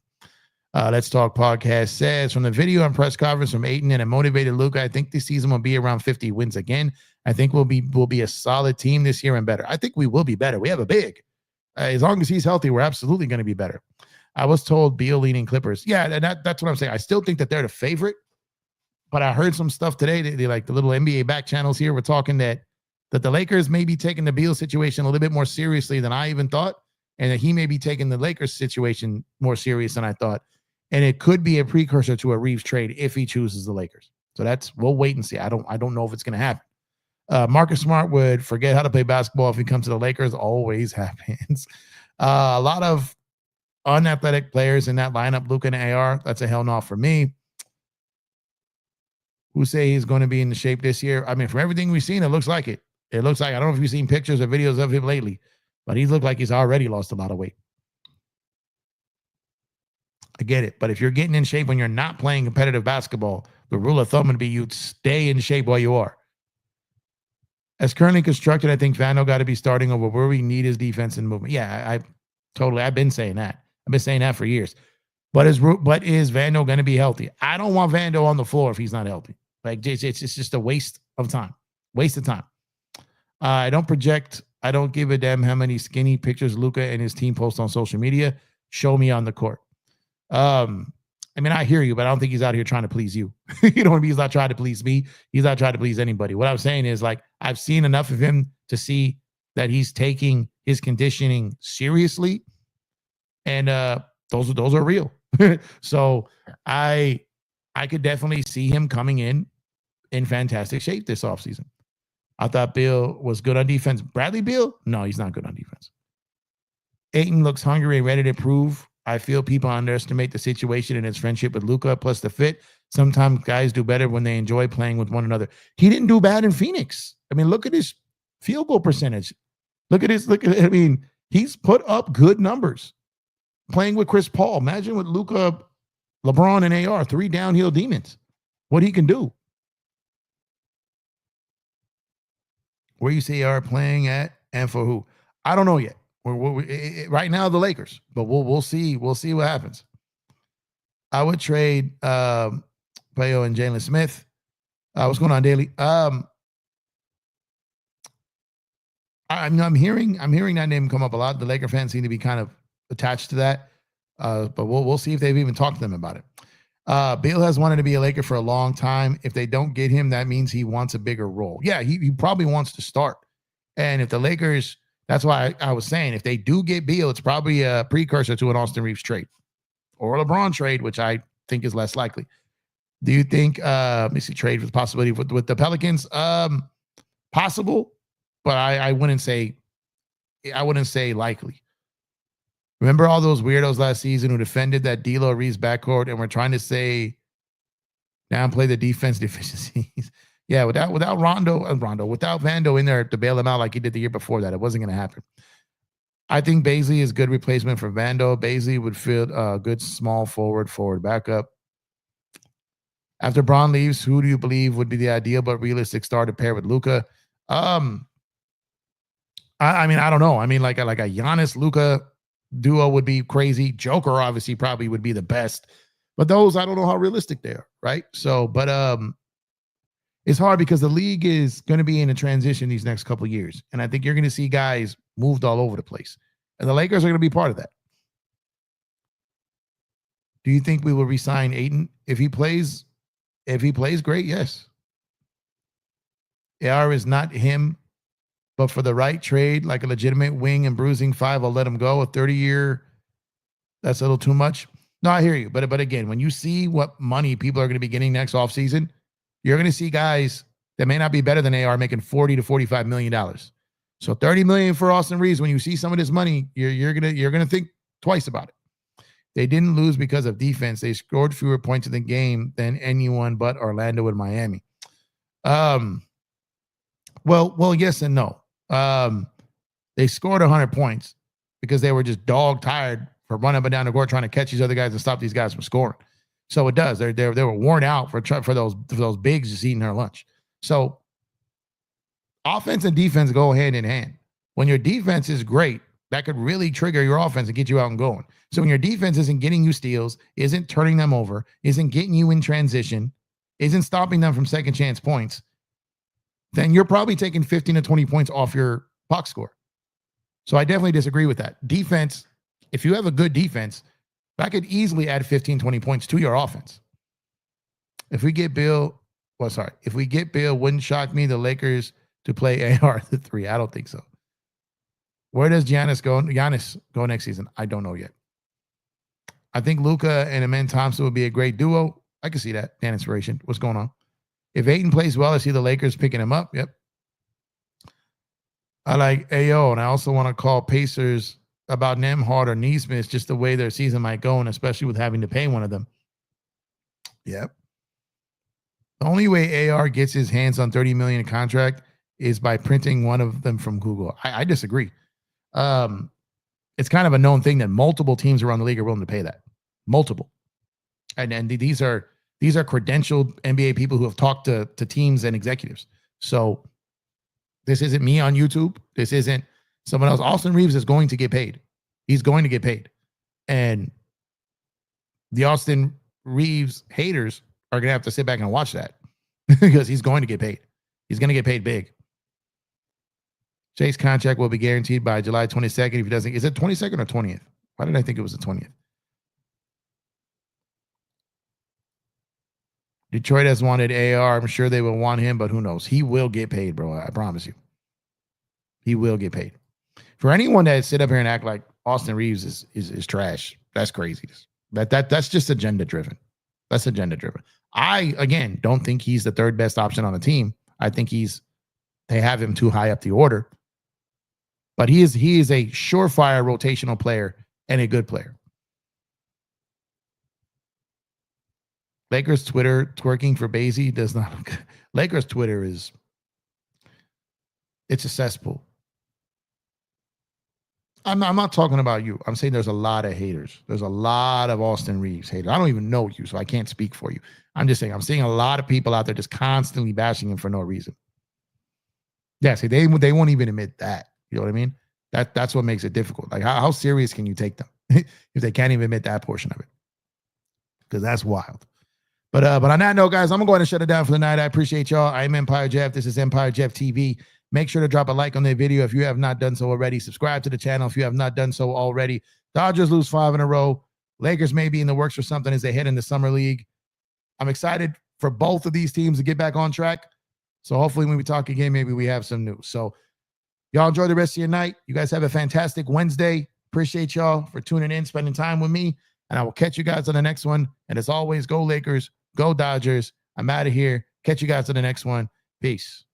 Let's Talk podcast says, from the video and press conference from Ayton and a motivated Luka, I think this season will be around 50 wins again. I think we'll be a solid team this year and better. I think we will be better. We have a big. As long as he's healthy, we're absolutely going to be better. I was told Beal leaning Clippers. Yeah, that's what I'm saying. I still think that they're the favorite, but I heard some stuff today. They like the little NBA back channels here. We're talking that the Lakers may be taking the Beal situation a little bit more seriously than I even thought, and that he may be taking the Lakers situation more serious than I thought. And it could be a precursor to a Reeves trade if he chooses the Lakers. So we'll wait and see. I don't know if it's going to happen. Marcus Smart would forget how to play basketball if he comes to the Lakers. Always happens. A lot of unathletic players in that lineup, Luka and AR. That's a hell no for me. Who say he's going to be in the shape this year? I mean, from everything we've seen, it looks like it. It looks like, I don't know if you've seen pictures or videos of him lately, but he looked like he's already lost a lot of weight. I get it. But if you're getting in shape when you're not playing competitive basketball, the rule of thumb would be you'd stay in shape while you are. As currently constructed, I think Vando got to be starting over where we need his defense and movement. Yeah, I've been saying that. I've been saying that for years. But is Vando going to be healthy? I don't want Vando on the floor if he's not healthy. Like, it's just a waste of time. Waste of time. I don't project. I don't give a damn how many skinny pictures Luka and his team post on social media. Show me on the court. I mean, I hear you, but I don't think he's out here trying to please you. You know what I mean? He's not trying to please me. He's not trying to please anybody. What I'm saying is, like, I've seen enough of him to see that he's taking his conditioning seriously. And those are real. So I could definitely see him coming in fantastic shape this offseason. I thought Beal was good on defense. Bradley Beal? No, he's not good on defense. Ayton looks hungry and ready to prove. I feel people underestimate the situation and his friendship with Luka, plus the fit. Sometimes guys do better when they enjoy playing with one another. He didn't do bad in Phoenix. I mean, look at his field goal percentage. I mean, he's put up good numbers playing with Chris Paul. Imagine with Luka LeBron and AR, 3 downhill demons. What he can do. Where you see AR playing at and for who? I don't know yet. Right now, the Lakers, but we'll see. We'll see what happens. I would trade Bayo and Jalen Smith. What's going on, Daily? I'm hearing that name come up a lot. The Laker fans seem to be kind of attached to that. But we'll see if they've even talked to them about it. Beal has wanted to be a Laker for a long time. If they don't get him, that means he wants a bigger role. Yeah, he probably wants to start. And if the Lakers, that's why I was saying, if they do get Beal, it's probably a precursor to an Austin Reeves trade or a LeBron trade, which I think is less likely. Do you think, let me see, trade with possibility with the Pelicans? Possible, but I wouldn't say likely. Remember all those weirdos last season who defended that D'Lo Reeves backcourt and were trying to say downplay the defense deficiencies? Yeah, without without Vando in there to bail him out like he did the year before that, it wasn't going to happen. I think Bazley is a good replacement for Vando. Bazley would fill a good small forward backup. After Braun leaves, who do you believe would be the ideal but realistic star to pair with Luka? I mean, I don't know. I mean, like a Giannis Luka duo would be crazy. Joker obviously probably would be the best, but those I don't know how realistic they are, right? So, but it's hard because the league is going to be in a transition these next couple of years, and I think you're going to see guys moved all over the place, and the Lakers are going to be part of that. Do you think we will re-sign Ayton if he plays? If he plays great, yes. AR is not him, but for the right trade, like a legitimate wing and bruising 5, I'll let him go. A 30-year, that's a little too much. No, I hear you. But again, when you see what money people are going to be getting next offseason, you're going to see guys that may not be better than AR making $40 to $45 million. So $30 million for Austin Reeves. When you see some of this money, you're gonna think twice about it. They didn't lose because of defense. They scored fewer points in the game than anyone but Orlando and Miami. Well, yes and no. They scored 100 points because they were just dog tired for running up and down the court trying to catch these other guys and stop these guys from scoring. So it does. They were worn out for those bigs just eating their lunch. So offense and defense go hand in hand. When your defense is great, that could really trigger your offense and get you out and going. So when your defense isn't getting you steals, isn't turning them over, isn't getting you in transition, isn't stopping them from second chance points, then you're probably taking 15 to 20 points off your box score. So I definitely disagree with that. Defense, if you have a good defense, that could easily add 15, 20 points to your offense. If we get Bill, wouldn't shock me the Lakers to play AR the 3. I don't think so. Where does Giannis go next season? I don't know yet. I think Luka and Amen Thompson would be a great duo. I can see that. Dan Inspiration. What's going on? If Ayton plays well, I see the Lakers picking him up. Yep. I like AO, and I also want to call Pacers about Nembhard or Neesmith, just the way their season might go, and especially with having to pay one of them. Yep. The only way AR gets his hands on $30 million in contract is by printing one of them from Google. I disagree. It's kind of a known thing that multiple teams around the league are willing to pay that. Multiple. And these are credentialed NBA people who have talked to teams and executives. So this isn't me on YouTube. This isn't someone else. Austin Reeves is going to get paid. He's going to get paid. And the Austin Reeves haters are going to have to sit back and watch that because he's going to get paid. He's going to get paid big. Jake's contract will be guaranteed by July 22nd. If he doesn't, is it 22nd or 20th? Why did I think it was the 20th? Detroit has wanted AR. I'm sure they will want him, but who knows? He will get paid, bro. I promise you. He will get paid. For anyone that sit up here and act like Austin Reeves is trash, that's crazy. That's just agenda driven. That's agenda driven. I, again, don't think he's the third best option on the team. I think they have him too high up the order. But he is a surefire rotational player and a good player. Lakers Twitter twerking for Bazley does not look good. Lakers Twitter it's a cesspool. I'm not talking about you. I'm saying there's a lot of haters. There's a lot of Austin Reeves haters. I don't even know you, so I can't speak for you. I'm just saying I'm seeing a lot of people out there just constantly bashing him for no reason. Yeah, see, they won't even admit that. You know what I mean? That's what makes it difficult. Like, how serious can you take them if they can't even admit that portion of it? Because that's wild. But on that note, guys, I'm going to go ahead and shut it down for the night. I appreciate y'all. I'm Empire Jeff. This is Empire Jeff TV. Make sure to drop a like on the video if you have not done so already. Subscribe to the channel if you have not done so already. Dodgers lose 5 in a row. Lakers may be in the works for something as they head in the summer league. I'm excited for both of these teams to get back on track. So hopefully when we talk again, maybe we have some news. So y'all enjoy the rest of your night. You guys have a fantastic Wednesday. Appreciate y'all for tuning in, spending time with me. And I will catch you guys on the next one. And as always, go Lakers, go Dodgers. I'm out of here. Catch you guys on the next one. Peace.